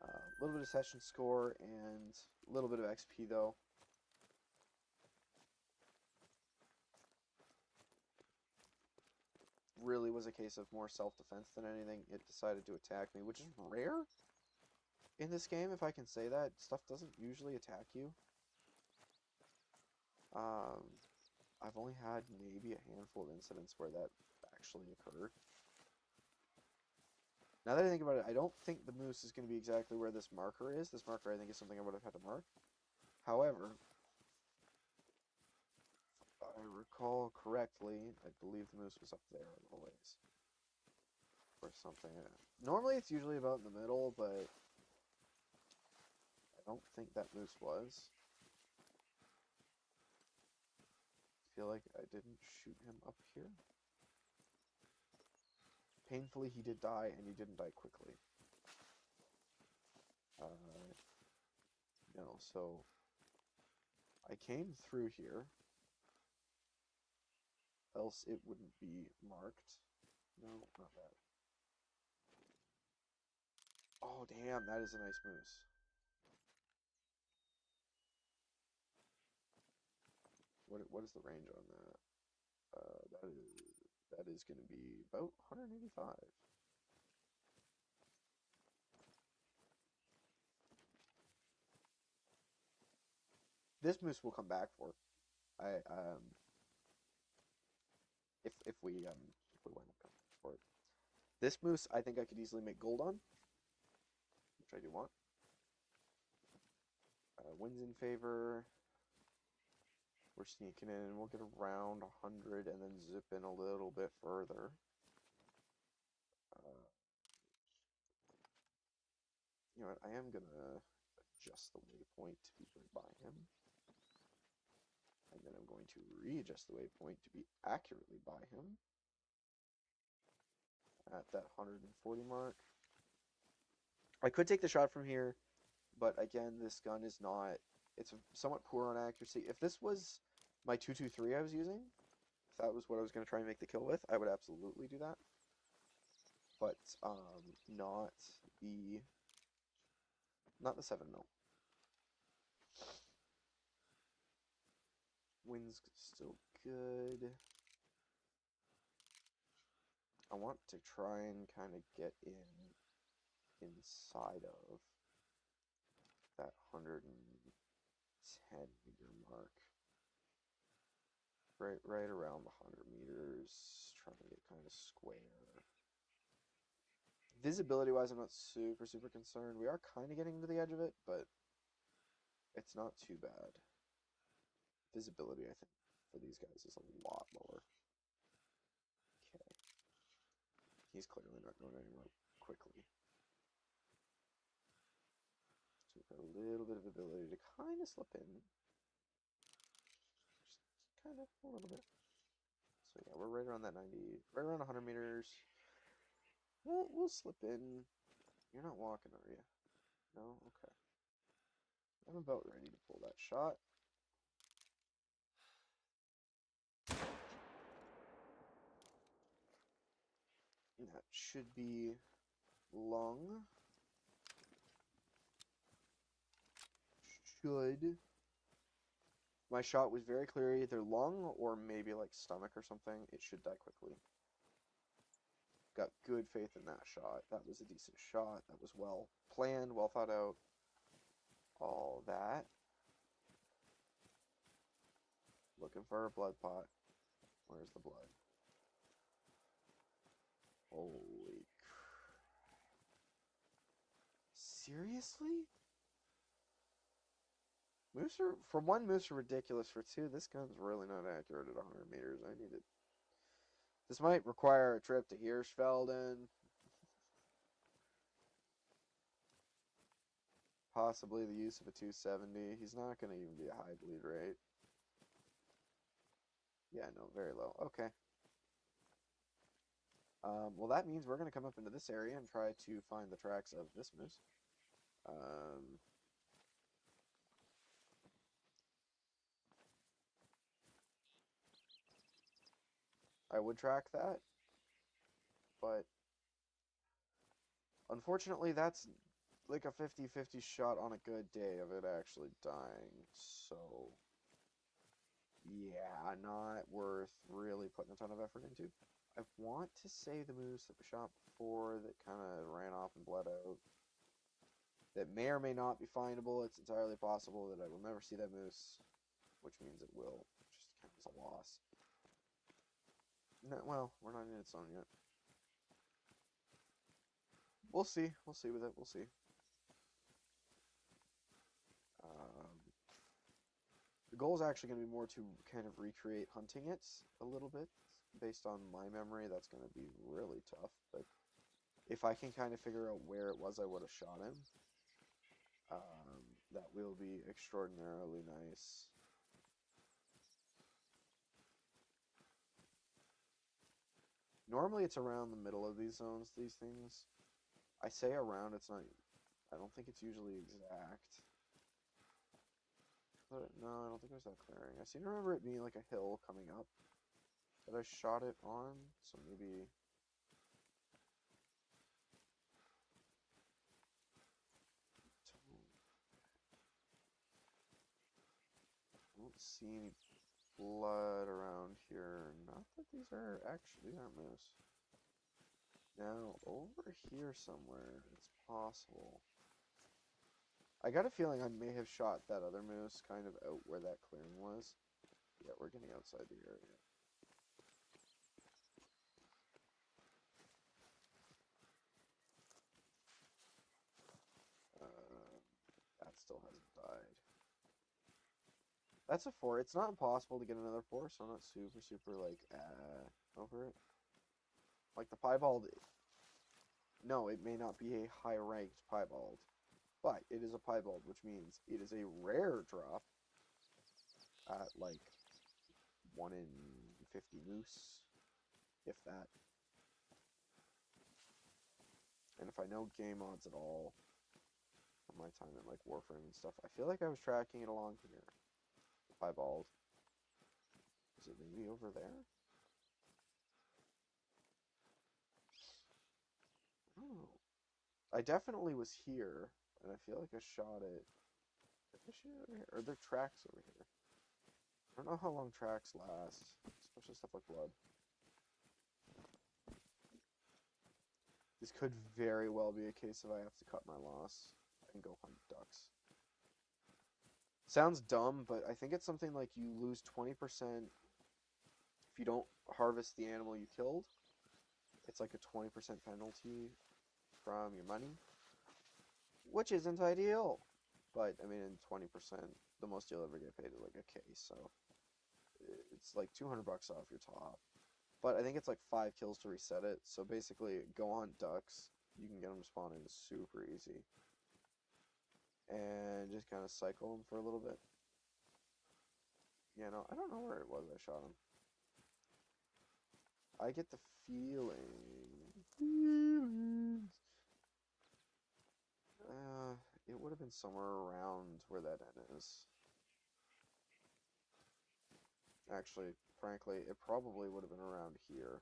Speaker 1: A little bit of session score and a little bit of XP though. Really was a case of more self-defense than anything. It decided to attack me, which is rare. in this game, if I can say that. Stuff doesn't usually attack you. Um, I've only had maybe a handful of incidents where that actually occurred. Now that I think about it, I don't think the moose is going to be exactly where this marker is. This marker, I think, is something I would have had to mark. However, if I recall correctly, I believe the moose was up there a little ways. Or something. Normally it's usually about in the middle, but I don't think that moose was. I feel like I didn't shoot him up here. Painfully, he did die, and he didn't die quickly. No, so I came through here, else it wouldn't be marked. No, not that. Oh, damn, that is a nice moose. What is the range on that? That is going to be about 185. This moose will come back for. I if we wind up coming back for it. This moose, I think I could easily make gold on, which I do want. Wind's in favor. We're sneaking in. We'll get around 100 and then zip in a little bit further. You know what? I am going to adjust the waypoint to be right by him. And then I'm going to readjust the waypoint to be accurately by him. At that 140 mark. I could take the shot from here, but again, this gun is not... It's somewhat poor on accuracy. If this was my 223 I was using, if that was what I was going to try and make the kill with, I would absolutely do that. But not the 7 mil. Wind's still good. I want to try and kind of get inside of that 110 meter mark. Right around the 100 meters, trying to get kind of square. Visibility-wise, I'm not super concerned. We are kind of getting to the edge of it, but it's not too bad. Visibility, I think, for these guys is a lot lower. Okay. He's clearly not going anywhere quickly. So we've got a little bit of ability to kind of slip in. Just kind of a little bit. So yeah, we're right around that 90, right around 100 meters. We'll slip in. You're not walking, are you? No? Okay. I'm about ready to pull that shot. And that should be lung. Should. My shot was very clear, either lung or maybe like stomach or something. It should die quickly. Got good faith in that shot. That was a decent shot. That was well planned, well thought out. All that. Looking for a blood pot. Where's the blood? Holy crap. Seriously? Moose are, for one, moose are ridiculous. For two, this gun's really not accurate at 100 meters. I need it. This might require a trip to Hirschfelden. Possibly the use of a 270. He's not going to even be a high bleed rate. Yeah, no, very low. Okay. Well, that means we're going to come up into this area and try to find the tracks of this moose. I would track that, but unfortunately that's like a 50-50 shot on a good day of it actually dying, so yeah, not worth really putting a ton of effort into. I want to say the moose that we shot before that kind of ran off and bled out. that may or may not be findable. It's entirely possible that I will never see that moose, which means it will just count as a loss. No, well, we're not in its zone yet. We'll see. We'll see with it. We'll see. Um, the goal is actually going to be more to kind of recreate hunting it a little bit. Based on my memory, that's going to be really tough. But if I can kind of figure out where it was I would have shot him, that will be extraordinarily nice. Normally it's around the middle of these zones, these things. I say around, it's not, I don't think it's usually exact. But no, I don't think it was that clearing. I seem to remember it being like a hill coming up that I shot it on, so maybe... I don't see any blood around here. Not that these are actually, these aren't moose. Now, over here somewhere, it's possible. I got a feeling I may have shot that other moose kind of out where that clearing was. Yeah, we're getting outside the area. That still hasn't died. That's a 4. It's not impossible to get another 4, so I'm not super, like, over it. Like, the piebald... No, it may not be a high-ranked piebald, but it is a piebald, which means it is a rare drop at, like, 1 in 50 moose, if that. And if I know game odds at all from my time at, like, Warframe and stuff, I feel like I was tracking it along here. The piebald. Is it maybe over there? Oh. I definitely was here, and I feel like I shot it. Did I shoot it over here? Or are there tracks over here? I don't know how long tracks last, especially stuff like blood. This could very well be a case of I have to cut my loss and go hunt ducks. Sounds dumb, but I think it's something like you lose 20% if you don't harvest the animal you killed. It's like a 20% penalty from your money, which isn't ideal. But, I mean, in 20%, the most you'll ever get paid is like a K, so it's like 200 bucks off your top. But I think it's like 5 kills to reset it, so basically, go on ducks, you can get them to spawn in super easy. And just kind of cycle them for a little bit. Yeah, no, I don't know where it was I shot him. I get the feeling... it would have been somewhere around where that end is. Actually, frankly, it probably would have been around here.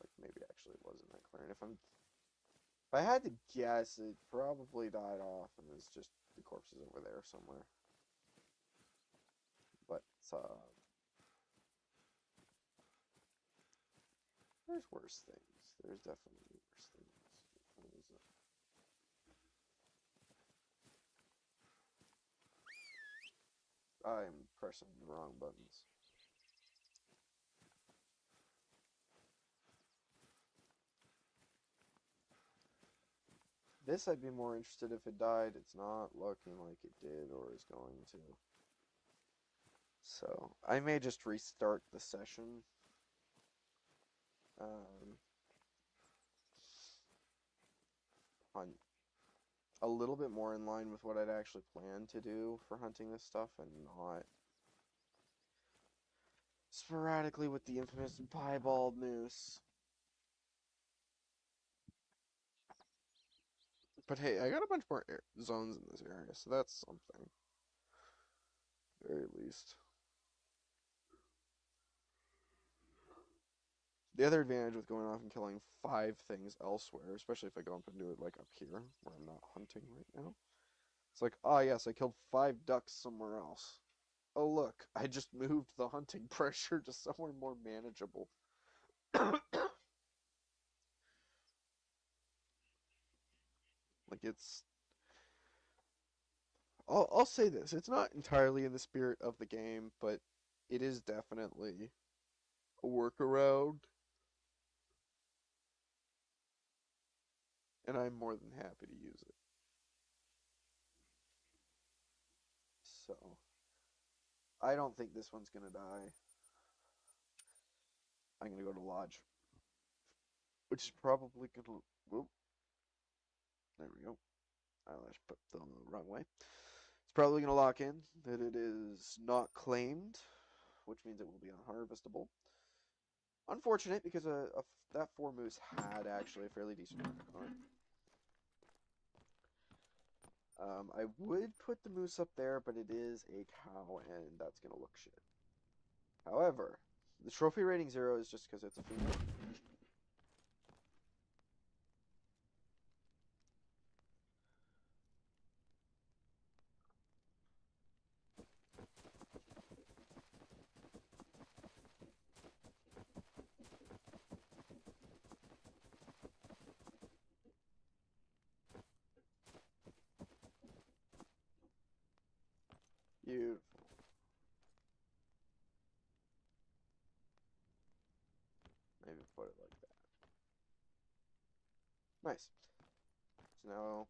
Speaker 1: Like, maybe actually it wasn't that clearing. If I had to guess, it probably died off and it's just the corpse is over there somewhere. But, there's worse things. There's definitely worse things. I'm pressing the wrong buttons. This I'd be more interested if it died. It's not looking like it did or is going to. So, I may just restart the session. Hunt a little bit more in line with what I'd actually planned to do for hunting this stuff and not sporadically with the infamous piebald moose. But hey, I got a bunch more zones in this area, so that's something. Very least. The other advantage with going off and killing 5 things elsewhere, especially if I go up and do it like up here, where I'm not hunting right now. It's like, ah yes, I killed 5 ducks somewhere else. Oh look, I just moved the hunting pressure to somewhere more manageable. Like it's I'll say this. It's not entirely in the spirit of the game, but it is definitely a workaround, and I'm more than happy to use it. So, I don't think this one's gonna die. I'm gonna go to Lodge, which is probably gonna. Whoop, there we go. Eyelash put the wrong way. It's probably gonna lock in that it is not claimed, which means it will be unharvestable. Unfortunate because that 4 moose had actually a fairly decent record on it. I would put the moose up there, but it is a cow, and that's gonna look shit. However, the trophy rating 0 is just because it's a female. Beautiful. Maybe put it like that. Nice. So now,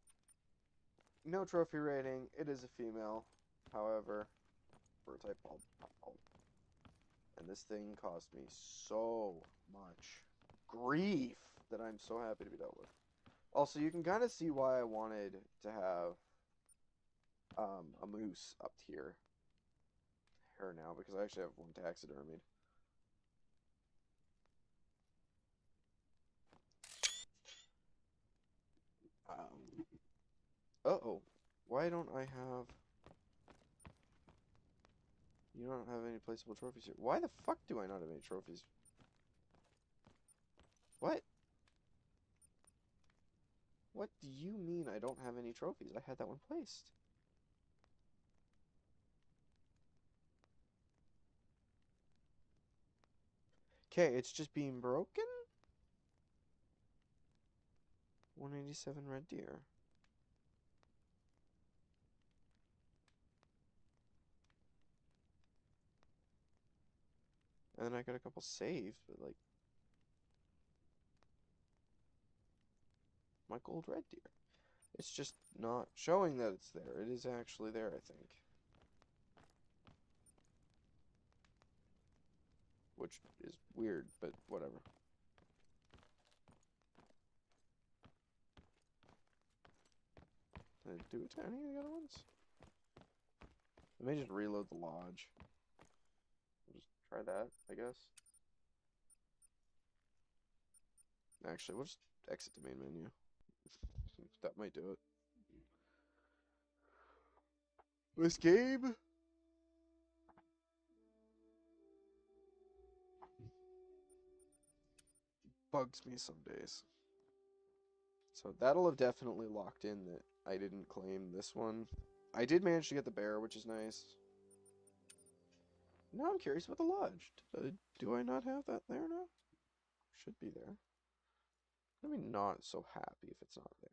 Speaker 1: no trophy rating. It is a female. However, for a type bald. And this thing cost me so much grief that I'm so happy to be dealt with. Also, you can kind of see why I wanted to have a moose up here now, because I actually have one taxidermied. Uh-oh. Why don't I have... You don't have any placeable trophies here. Why the fuck do I not have any trophies? What? What do you mean I don't have any trophies? I had that one placed. Okay, it's just being broken? 187 red deer. And then I got a couple saved, but like... My gold red deer. It's just not showing that it's there. It is actually there, I think. Which is weird, but whatever. Did I do it to any of the other ones? I may just reload the lodge. I'll just try that, I guess. Actually, we'll just exit the main menu. That might do it. This game bugs me some days. So that'll have definitely locked in that I didn't claim this one. I did manage to get the bear, which is nice. Now I'm curious about the lodge. Do I not have that there now? Should be there. I'm gonna be not so happy if it's not there.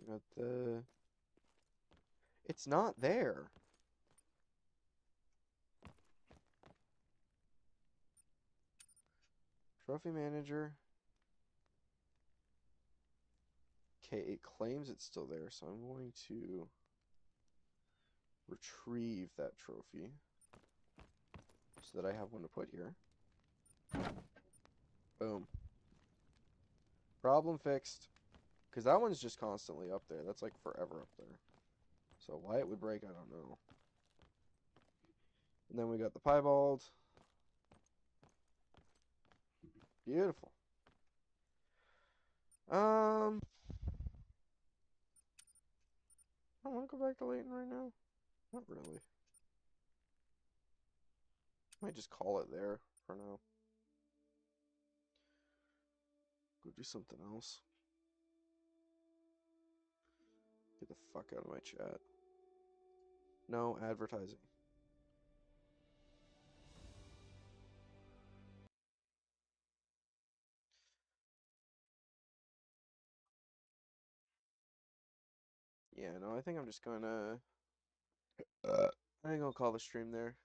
Speaker 1: Got the... It's not there. Trophy manager. Okay, it claims it's still there, so I'm going to retrieve that trophy so that I have one to put here. Boom. Problem fixed. Because that one's just constantly up there. That's like forever up there. So why it would break, I don't know. And then we got the piebald. Beautiful. I want to go back to Layton right now. Not really. Might just call it there for now. Go do something else. Get the fuck out of my chat. No advertising. Yeah, no, I think I'm just gonna I think I'll call the stream there.